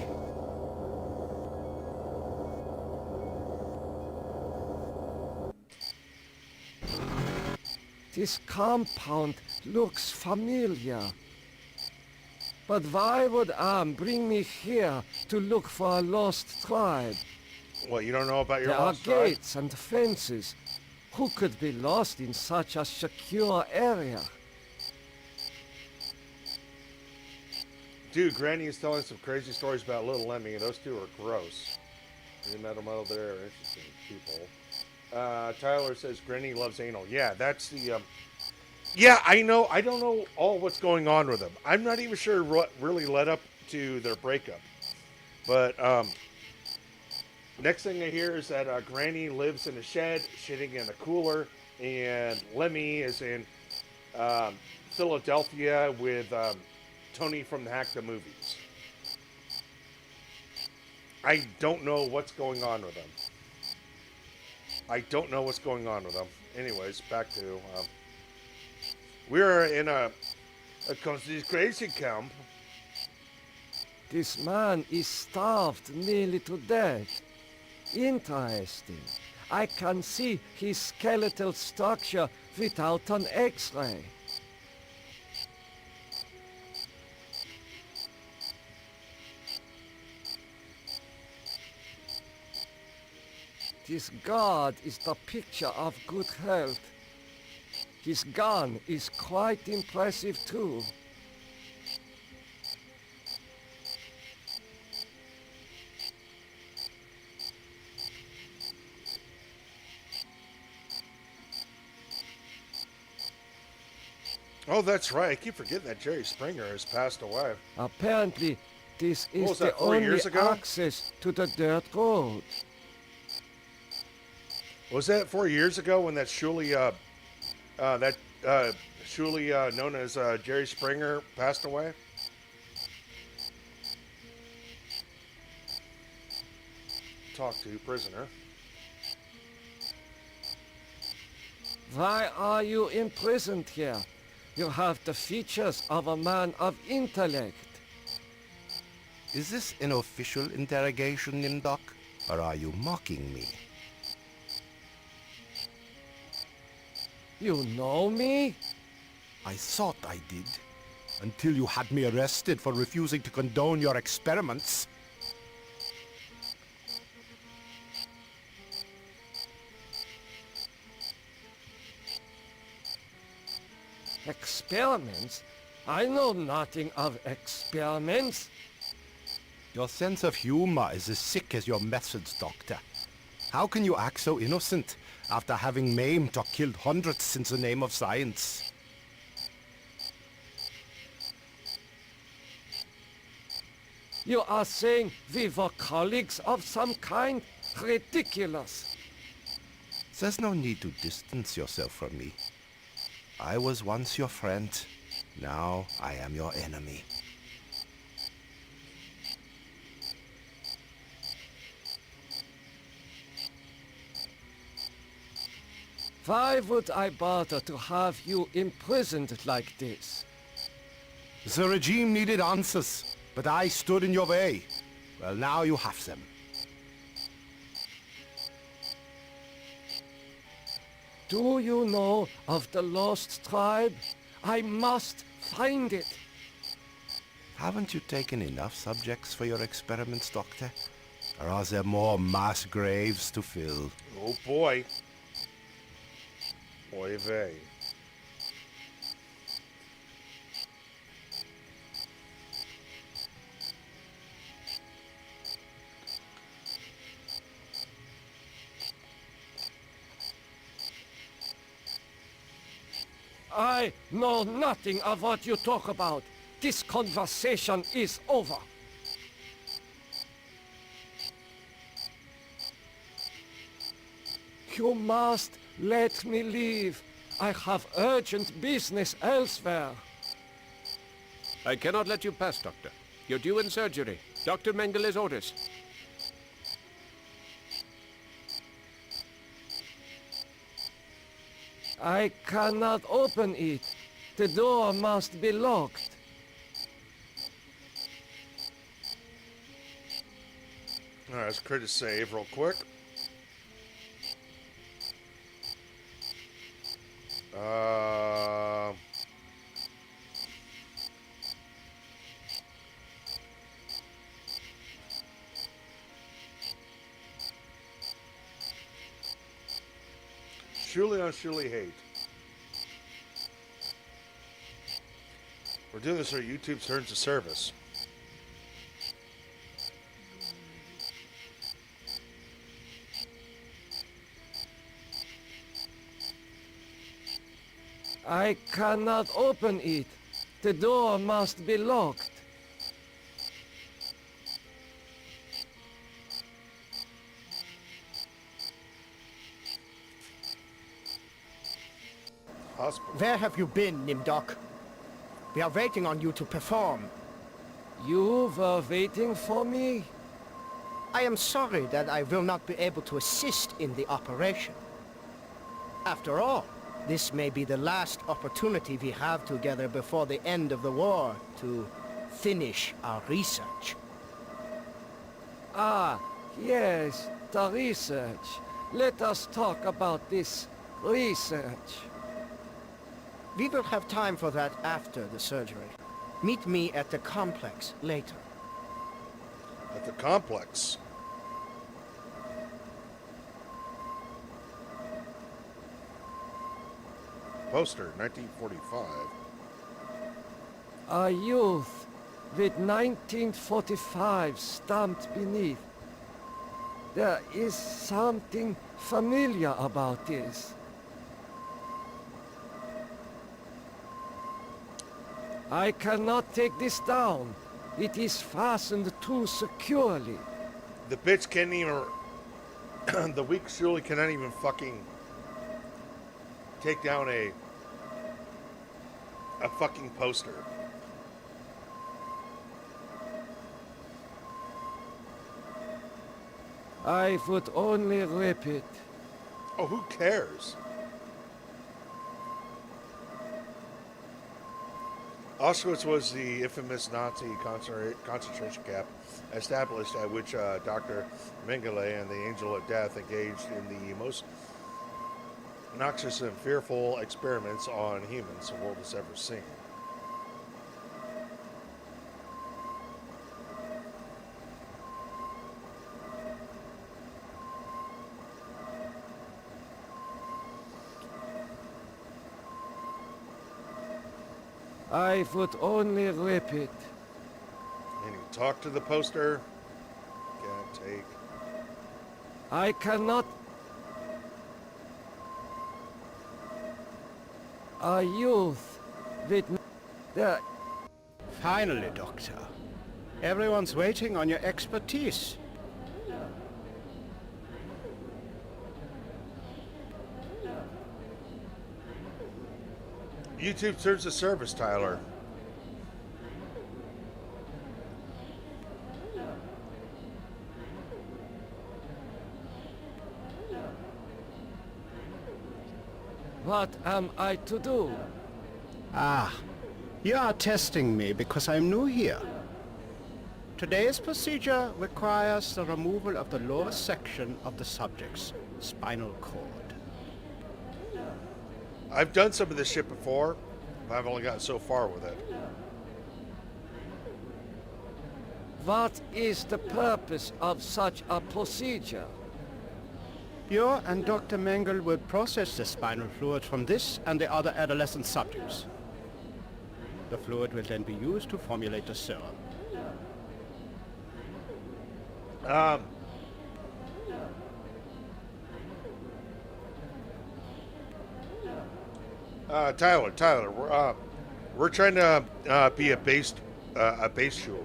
This compound looks familiar. But why would Am bring me here to look for a lost tribe? What, you don't know about your There are lost tribe? gates and fences. Who could be lost in such a secure area? Dude, Granny is telling some crazy stories about Little Lemmy, and those two are gross. You met them over there, interesting people. Tyler says Granny loves anal. Yeah, that's the, yeah, I know. I don't know all what's going on with them. I'm not even sure what really led up to their breakup. But, next thing I hear is that Granny lives in a shed, shitting in a cooler, and Lemmy is in Philadelphia with Tony from the Hack the Movies. I don't know what's going on with them. I don't know what's going on with them. Anyways, back to we're in a concentration camp. This man is starved nearly to death. Interesting. I can see his skeletal structure without an X-ray. This god is the picture of good health. His gun is quite impressive too. Oh, that's right. I keep forgetting that Jerry Springer has passed away. Apparently, this What is was the that, 4 only years ago? access to the dirt road. Was that 4 years ago when that Shuli, Shuli known as Jerry Springer passed away? Talk to prisoner. Why are you imprisoned here? You have the features of a man of intellect. Is this an official interrogation, Nimdok? Or are you mocking me? You know me? I thought I did. Until you had me arrested for refusing to condone your experiments. Experiments? I know nothing of experiments. Your sense of humor is as sick as your methods, Doctor. How can you act so innocent after having maimed or killed hundreds in the name of science? You are saying we were colleagues of some kind? Ridiculous. There's no need to distance yourself from me. I was once your friend. Now I am your enemy. Why would I bother to have you imprisoned like this? The regime needed answers, but I stood in your way. Well, now you have them. Do you know of the lost tribe? I must find it. Haven't you taken enough subjects for your experiments, Doctor? Or are there more mass graves to fill? Oh boy. Oy vey. I know nothing of what you talk about. This conversation is over. You must let me leave. I have urgent business elsewhere. I cannot let you pass, Doctor. You're due in surgery. Dr. Mengelé's orders. I cannot open it. The door must be locked. Alright, let's crit a save real quick. Surely hate. We're doing this so YouTube turns to service. I cannot open it. The door must be locked. Hospital. Where have you been, Nimdok? We are waiting on you to perform. You were waiting for me? I am sorry that I will not be able to assist in the operation. After all, this may be the last opportunity we have together before the end of the war to finish our research. Ah, yes, the research. Let us talk about this research. We will have time for that after the surgery. Meet me at the complex later. At the complex. Poster, 1945. A youth with 1945 stamped beneath. There is something familiar about this. I cannot take this down. It is fastened too securely. The bitch can't even... the weak surely cannot even fucking... take down a fucking poster. I would only rip it. Oh, who cares? Auschwitz was the infamous Nazi concentration camp established at which Dr. Mengele and the Angel of Death engaged in the most noxious and fearful experiments on humans the world has ever seen. I would only rip it. And you talk to the poster. Can't take. I cannot... A youth with... There... Finally, Doctor. Everyone's waiting on your expertise. YouTube turns to service, Tyler. What am I to do? Ah, you are testing me because I'm new here. Today's procedure requires the removal of the lower section of the subject's spinal cord. I've done some of this shit before, but I've only gotten so far with it. What is the purpose of such a procedure? You and Dr. Mengele will process the spinal fluid from this and the other adolescent subjects. The fluid will then be used to formulate the serum. Tyler, we're trying to be a base shuli.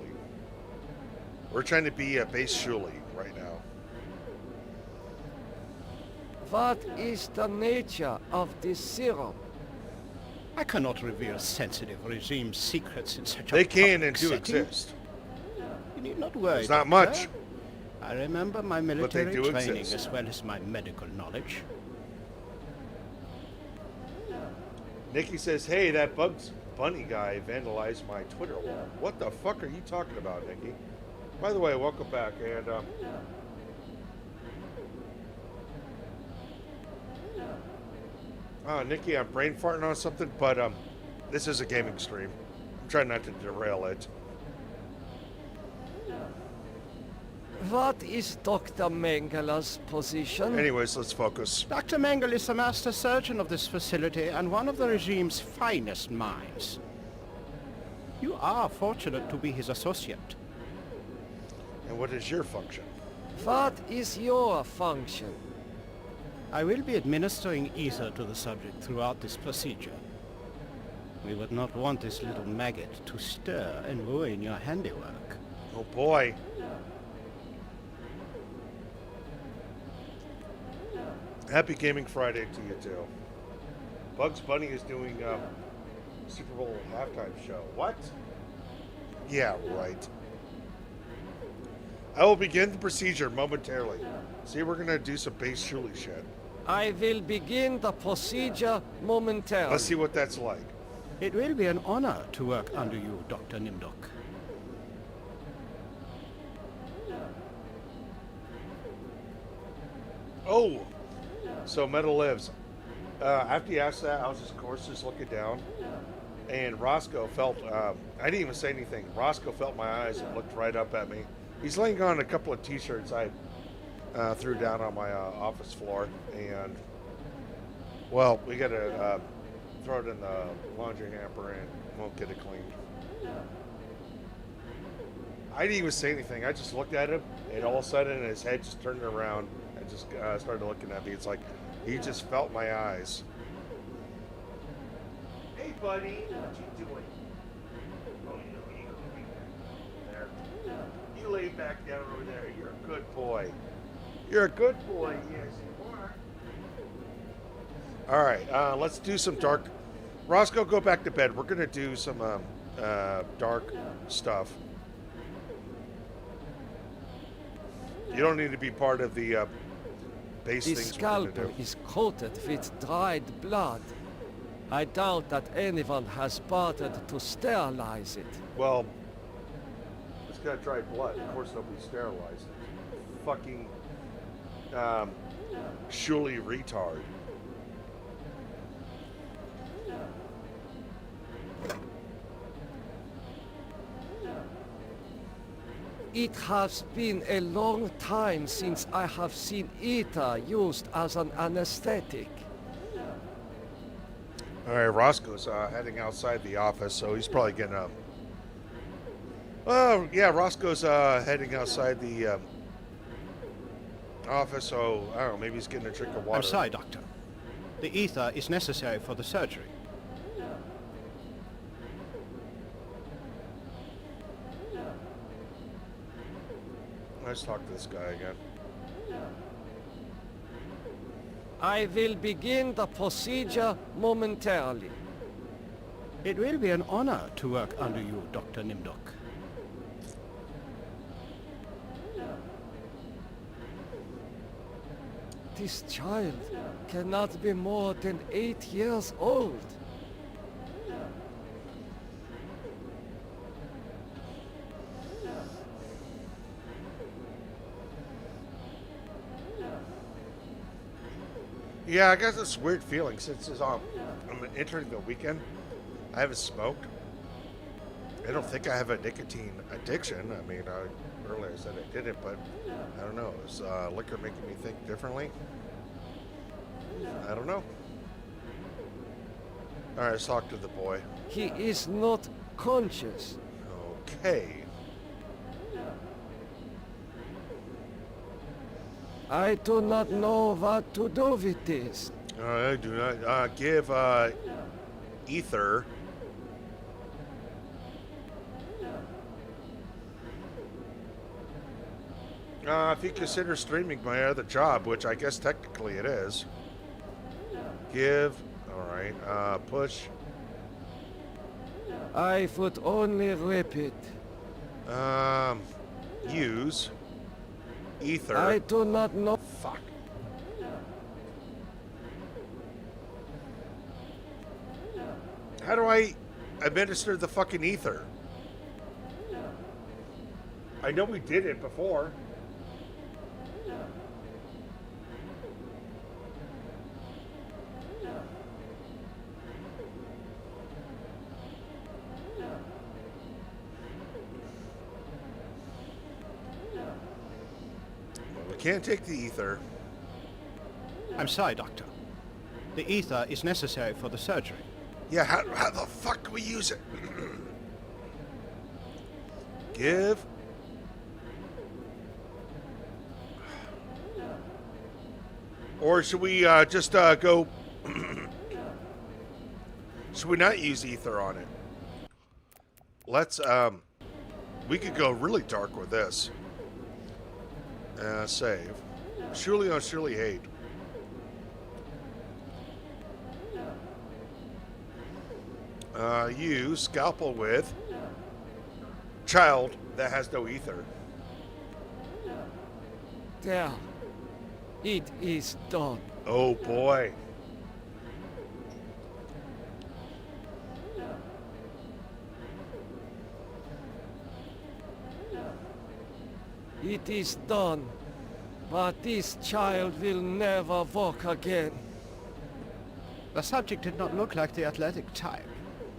We're trying to be a base shuli right now. What is the nature of this serum? I cannot reveal sensitive regime secrets in such a They can public and do setting. exist. You need not worry. There's not Doctor. much. I remember my they military do training exist. as well as my medical knowledge. Nikki says, "Hey, that Bugs Bunny guy vandalized my Twitter wall." What the fuck are you talking about, Nikki? By the way, welcome back, and Nikki, I'm brain farting on something, but this is a gaming stream. I'm trying not to derail it. What is Dr. Mengele's position? Anyways, let's focus. Dr. Mengele is the master surgeon of this facility and one of the regime's finest minds. You are fortunate to be his associate. And what is your function? What is your function? I will be administering ether to the subject throughout this procedure. We would not want this little maggot to stir and ruin your handiwork. Oh boy. Happy Gaming Friday to you too. Bugs Bunny is doing Super Bowl halftime show. What? Yeah, right. I will begin the procedure momentarily. See, we're gonna do some base shuli shit. I will begin the procedure momentarily. Let's see what that's like. It will be an honor to work under you, Dr. Nimdok. Oh! So Metal lives. After you asked that, I was just looking down, and Roscoe felt. I didn't even say anything. Roscoe felt my eyes and looked right up at me. He's laying on a couple of T-shirts I threw down on my office floor, and well, we gotta throw it in the laundry hamper and won't get it cleaned. I didn't even say anything. I just looked at him, and all of a sudden, his head just turned around and just started looking at me. It's like he just felt my eyes. Hey, buddy, what you doing? Oh, you lay back there. You lay back down over there. You're a good boy. You're a good boy. Yes, you are. All right, let's do some dark. Roscoe, go back to bed. We're gonna do some dark stuff. You don't need to be part of the base The things we're gonna scalpel do. is coated with dried blood. I doubt that anyone has bothered to sterilize it. Well, it's got dried blood. Of course, nobody sterilized it. Fucking shuli retard. It has been a long time since I have seen ether used as an anesthetic. All right, Roscoe's heading outside the office, so he's probably getting up. Oh, yeah, Roscoe's heading outside the office, so I don't know, maybe he's getting a drink of water. I'm sorry, Doctor. The ether is necessary for the surgery. Let's talk to this guy again. I will begin the procedure momentarily. It will be an honor to work under you, Dr. Nimdok. This child cannot be more than 8 years old. Yeah, I got this weird feeling since I'm entering the weekend. I haven't smoked. I don't think I have a nicotine addiction. I mean, earlier I said I didn't, but I don't know. Is liquor making me think differently? I don't know. All right, let's talk to the boy. He is not conscious. Okay. I do not know what to do with this. I do not give ether. If you consider streaming my other job, which I guess technically it is, give. All right. Push. I would only repeat. Use. Ether. I do not know. Fuck. How do I administer the fucking ether? I know we did it before. Can't take the ether. I'm sorry, Doctor. The ether is necessary for the surgery. Yeah, how the fuck do we use it? Give. Or should we just go... Should we not use ether on it? Let's, we could go really dark with this. Save. Surely on surely hate. Use scalpel with child that has no ether. There. It is done. Oh boy. It is done. But this child will never walk again. The subject did not look like the athletic type.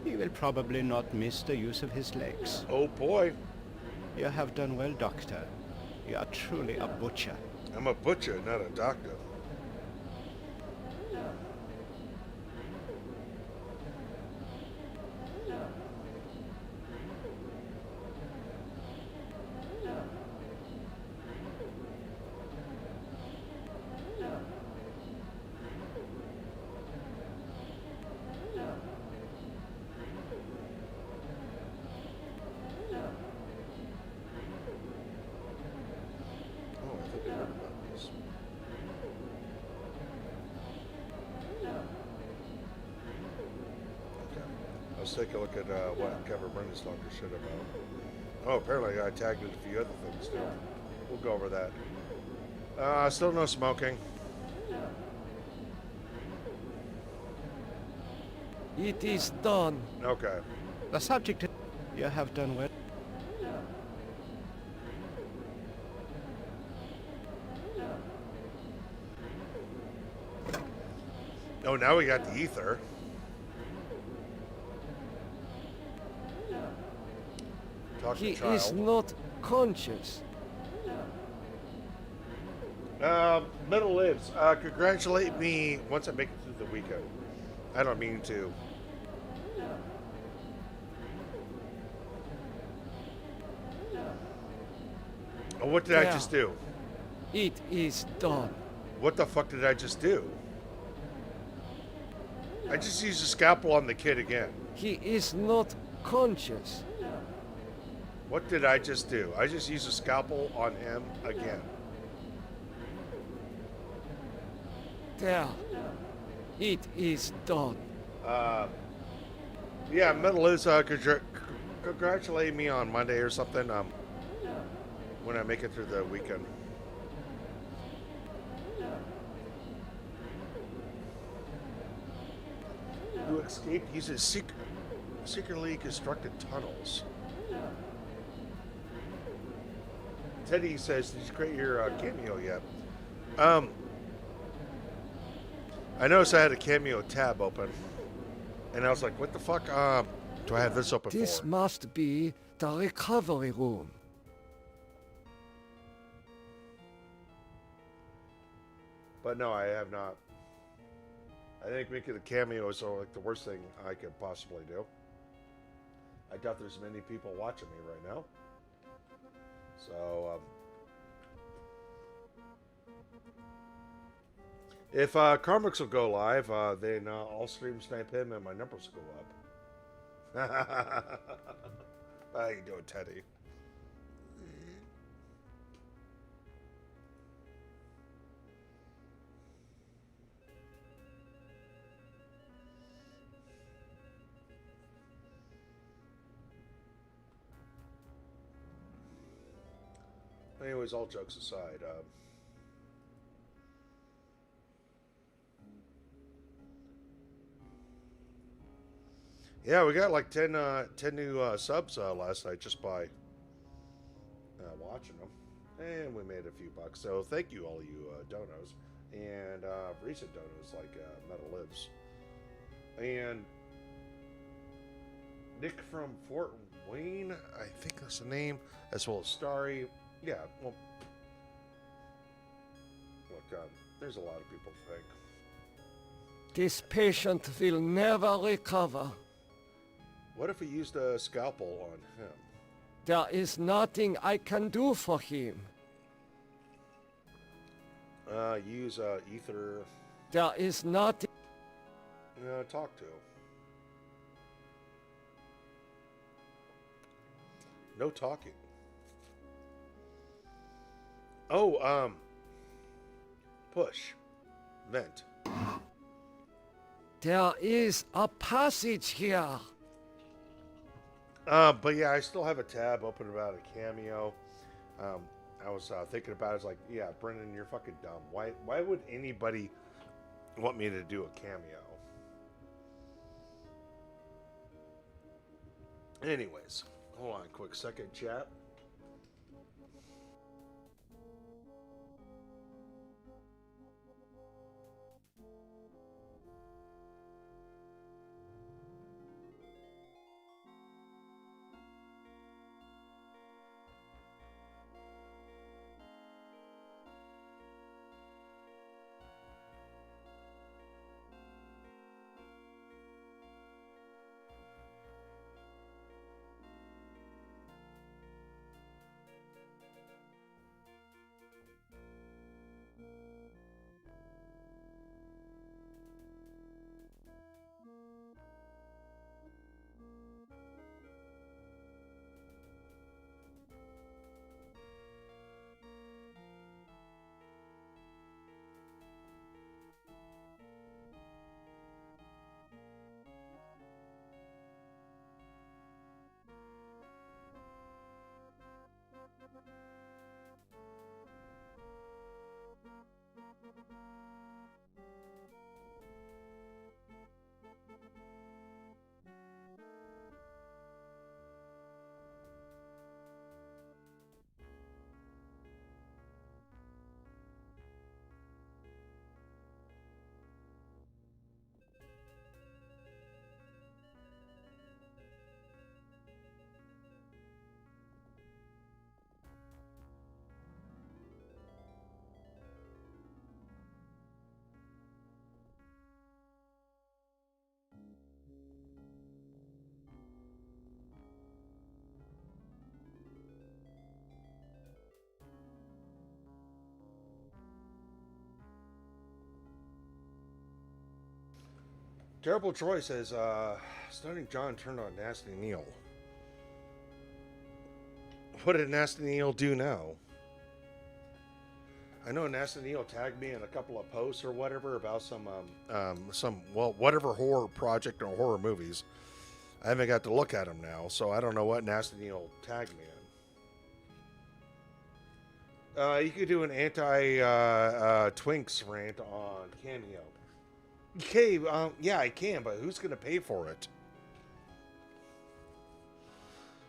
He will probably not miss the use of his legs. Oh boy. You have done well, Doctor. You are truly a butcher. I'm a butcher, not a doctor. Let's take a look at what Kevin Brendan's talking shit about. Oh, apparently I tagged in a few other things too. We'll go over that. Still no smoking. It is done. Okay. The subject... You have done well. Oh, now we got the ether. Talk to He child. is not conscious. Middle lives. Congratulate me once I make it through the weekend. I don't mean to. Oh, what did I just do? It is done. What the fuck did I just do? I just used a scalpel on the kid again. He is not conscious. What did I just do? I just used a scalpel on him again. There. It is done. Yeah, Metal is congratulate me on Monday or something. When I make it through the weekend. Who escaped using secretly constructed tunnels. Teddy says, "Did you create your cameo yet?" I noticed I had a cameo tab open, and I was like, what the fuck do I have this open This for? must be the recovery room. But no, I have not. I think making the cameo is like the worst thing I could possibly do. I doubt there's many people watching me right now. So, if Carmix will go live, then I'll stream snipe him and my numbers will go up. How you doing, Teddy? Anyways, all jokes aside, yeah, we got like 10 new subs last night just by watching them, and we made a few bucks. So thank you, all you donos, and recent donos like Metal Lives, and Nick from Fort Wayne, I think that's the name, as well as Starry. Yeah, well, look, there's a lot of people think. This patient will never recover. What if we used a scalpel on him? There is nothing I can do for him. Use ether. There is nothing. Talk to him. No talking. Oh, push. Vent. There is a passage here. But yeah, I still have a tab open about a cameo. I was thinking about it. It's like, yeah, Brendan, you're fucking dumb. Why would anybody want me to do a cameo? Anyways, hold on a quick second, chat. Terrible Troy says, Stunning John turned on Nasty Neil. What did Nasty Neil do now? I know Nasty Neil tagged me in a couple of posts or whatever about some whatever horror project or horror movies. I haven't got to look at them now, so I don't know what Nasty Neil tagged me in. You could do an anti-Twinks rant on Cameo. Okay, yeah, I can, but who's going to pay for it?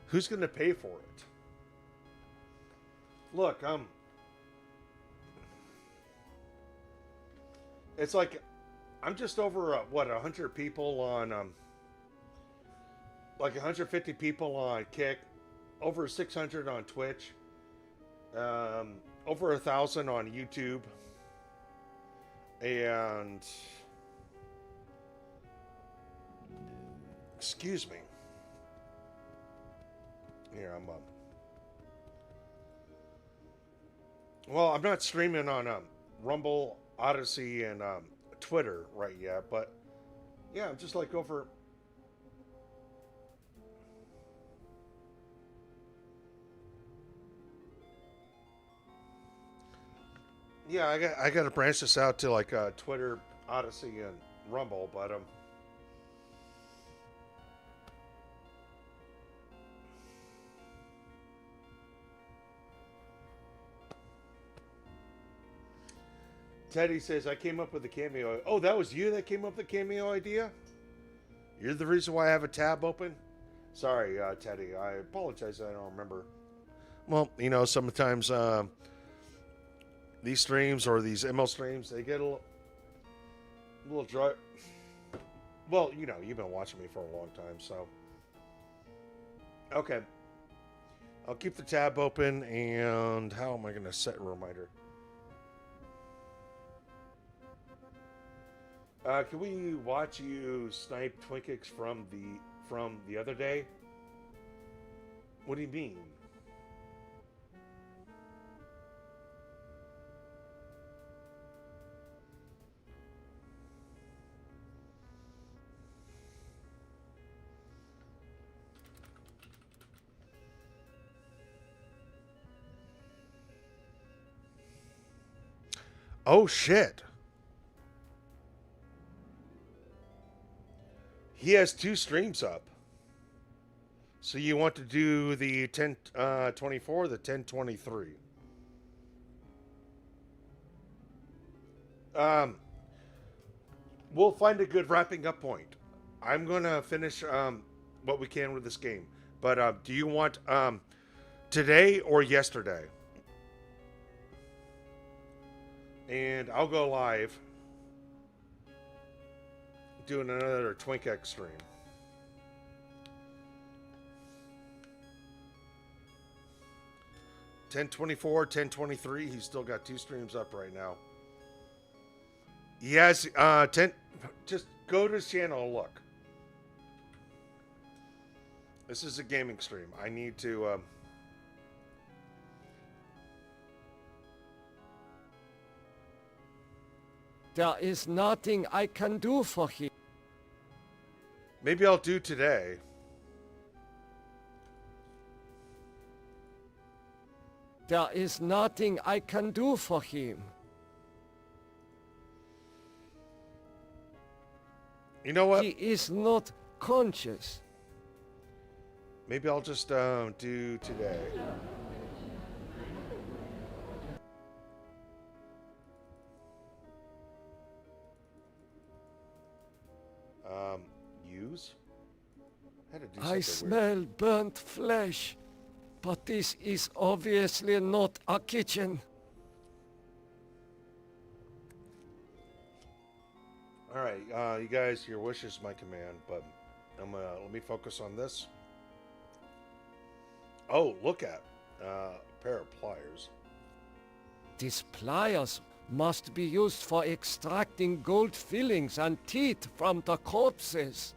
Who's going to pay for it? Look, it's like, I'm just over what 100 people on like 150 people on Kick, over 600 on Twitch, over 1,000 on YouTube, and excuse me. Here I'm well, I'm not streaming on Rumble, Odyssey, and Twitter right yet, but yeah, I'm just like over. Yeah, I got to branch this out to like Twitter, Odyssey, and Rumble, but Teddy says I came up with the cameo. Oh, that was you that came up with the cameo idea? You're the reason why I have a tab open? Sorry, Teddy. I apologize. I don't remember. Well, you know, sometimes these streams or these ML streams, they get a little dry. Well, you know, you've been watching me for a long time, so. Okay. I'll keep the tab open, and how am I going to set a reminder? Can we watch you snipe Twinkix from the other day? What do you mean? Oh shit. He has 2 streams up. So you want to do the 1024, the 1023. We'll find a good wrapping up point. I'm going to finish what we can with this game. But do you want today or yesterday? And I'll go live doing another TwinkX stream. $10.24, $10.23. He's still got 2 streams up right now. He has 10. Just go to his channel and look. This is a gaming stream. I need to. There is nothing I can do for him. Maybe I'll do today. There is nothing I can do for him. You know what? He is not conscious. Maybe I'll just do today. Use? Had to do I something smell weird. burnt flesh, but this is obviously not a kitchen. All right, you guys, your wish is my command, but let me focus on this. Oh, look at a pair of pliers. These pliers must be used for extracting gold fillings and teeth from the corpses.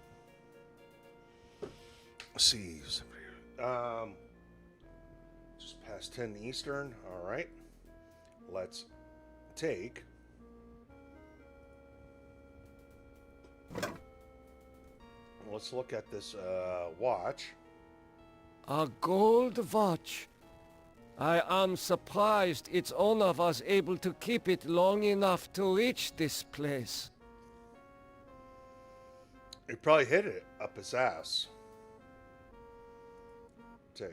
Let's see. Just past 10 Eastern. All right. Let's take. Let's look at this watch. A gold watch. I am surprised its owner was able to keep it long enough to reach this place. He probably hit it up his ass. Take.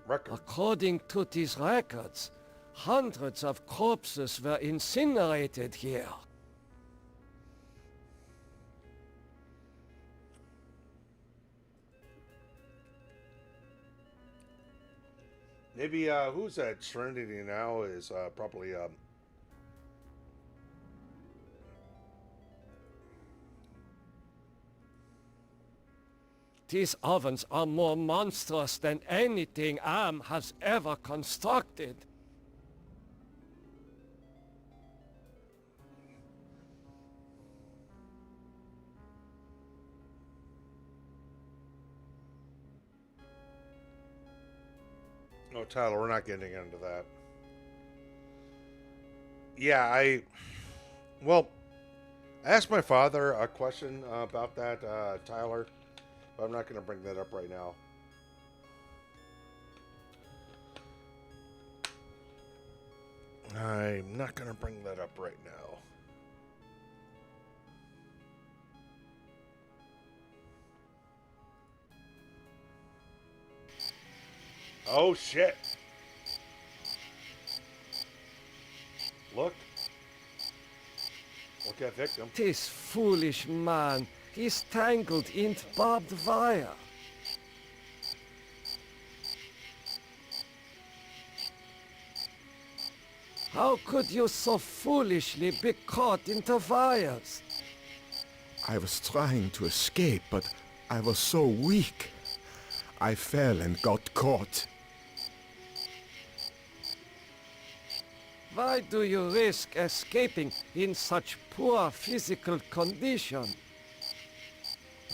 Record. According to these records, hundreds of corpses were incinerated here. Maybe, who's at Trinity now is, probably, These ovens are more monstrous than anything Am has ever constructed. oh, Tyler, we're not getting into that. Yeah, well, I asked my father a question about that, Tyler, but I'm not going to bring that up right now. I'm not going to bring that up right now. Oh, shit. Look. Look at victim. This foolish man, he's tangled in barbed wire. How could you so foolishly be caught in the wires? I was trying to escape, but I was so weak. I fell and got caught. Why do you risk escaping in such poor physical condition?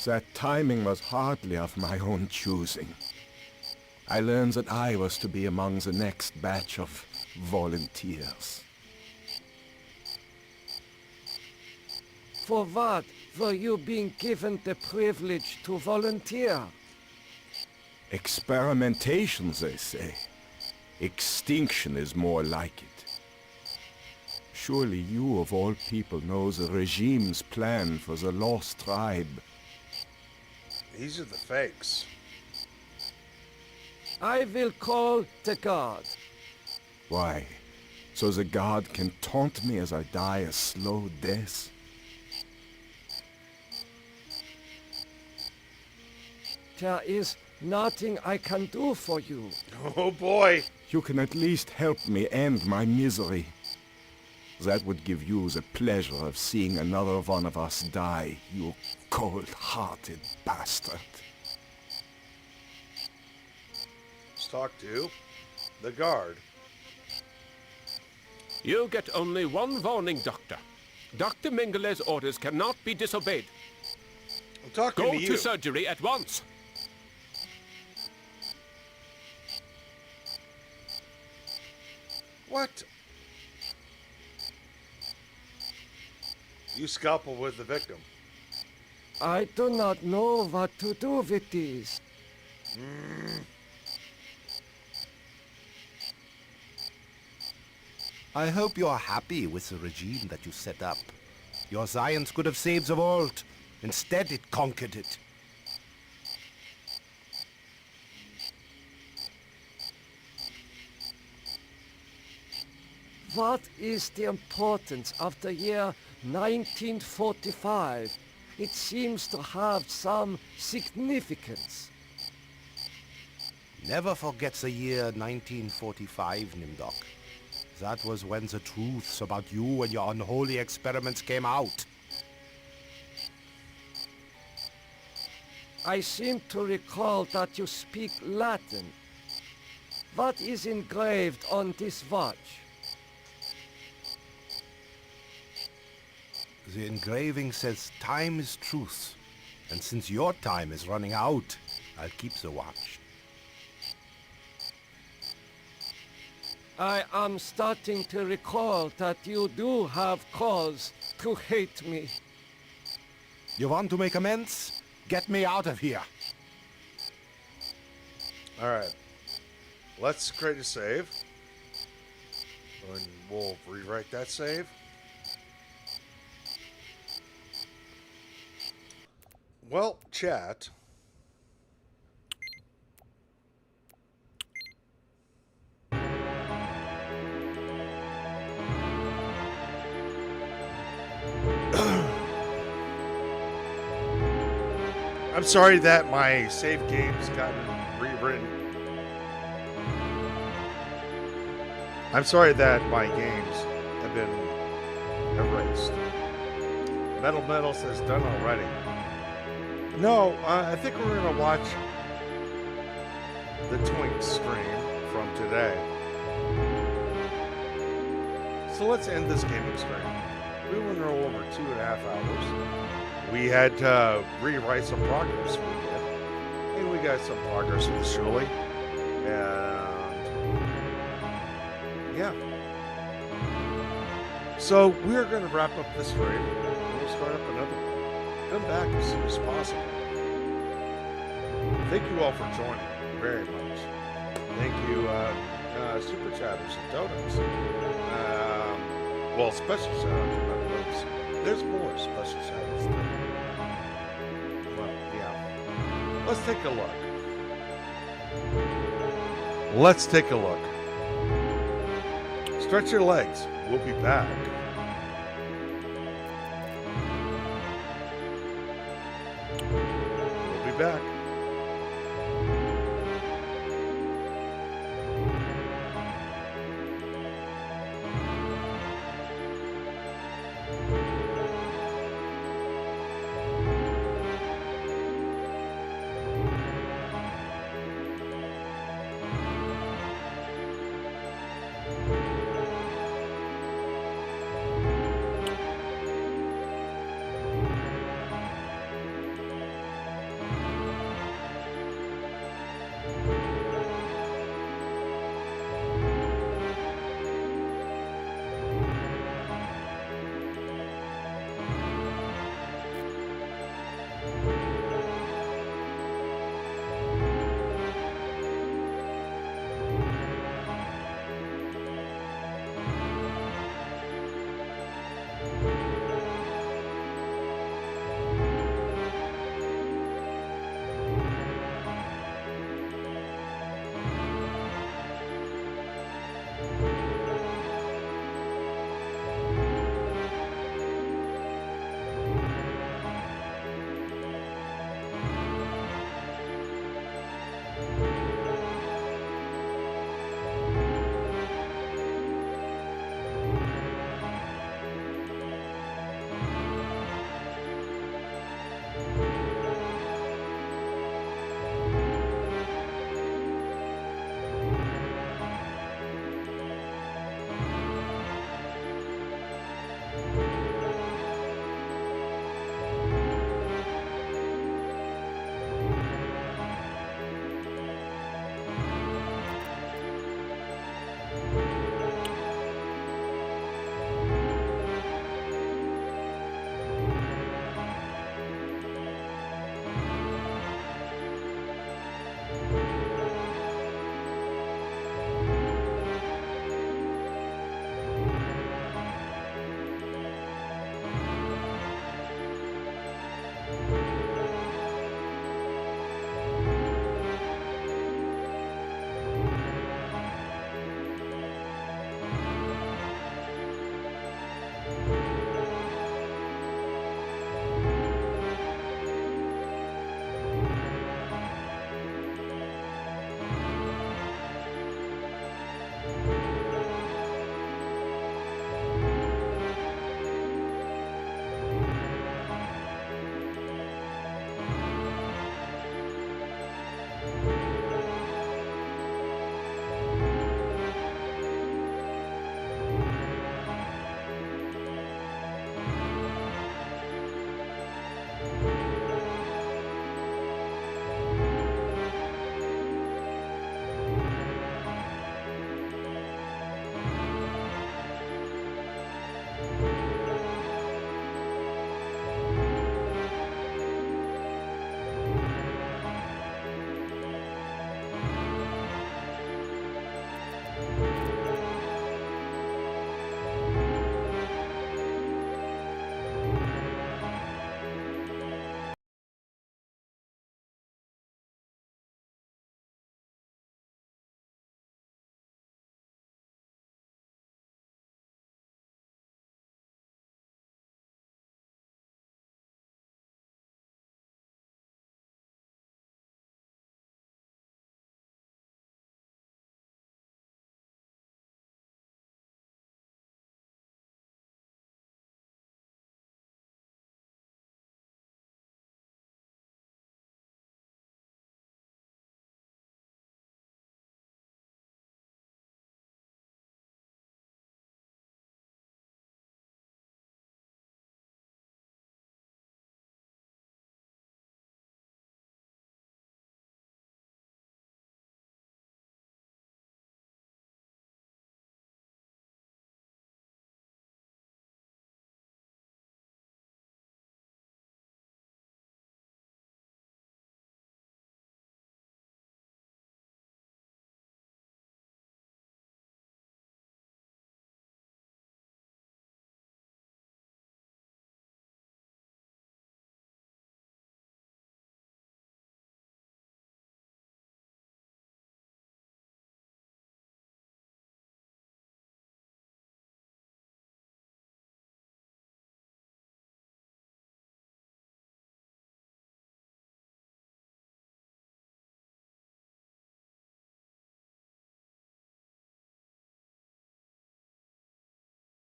That timing was hardly of my own choosing. I learned that I was to be among the next batch of volunteers. For what were you being given the privilege to volunteer? Experimentation, they say. Extinction is more like it. Surely you, of all people, know the regime's plan for the lost tribe. These are the fakes. I will call the guard. Why? So the guard can taunt me as I die a slow death? There is nothing I can do for you. Oh boy! You can at least help me end my misery. That would give you the pleasure of seeing another one of us die, you cold-hearted bastard. Let's talk to the guard. You get only one warning, Doctor. Dr. Mengele's orders cannot be disobeyed. I'm talking Go to you. to surgery at once. What? You scalpel with the victim. I do not know what to do with these. I hope you're happy with the regime that you set up. Your science could have saved the world. Instead, it conquered it. What is the importance of the year 1945? It seems to have some significance. Never forget the year 1945, Nimdok. That was when the truths about you and your unholy experiments came out. I seem to recall that you speak Latin. What is engraved on this watch? The engraving says time is truth. And since your time is running out, I'll keep the watch. I am starting to recall that you do have cause to hate me. You want to make amends? Get me out of here. Alright. Let's create a save. And we'll rewrite that save. Well, chat. I'm sorry that my save game's gotten rewritten. I'm sorry that my games have been erased. Metal says done already. No, I think we're gonna watch the Twink stream from today. So let's end this gaming stream. We went over 2.5 hours. We had to rewrite some progress we did. And we got some progress with Shirley. And yeah. So we're going to wrap up this stream. We'll start up another one. Come back as soon as possible. Thank you all for joining very much. Thank you, Super Chatters and Totems. Well, special shout out to my folks. There's more special shout outs there. Well, yeah. Let's take a look. Let's take a look. Stretch your legs. We'll be back. We'll be back.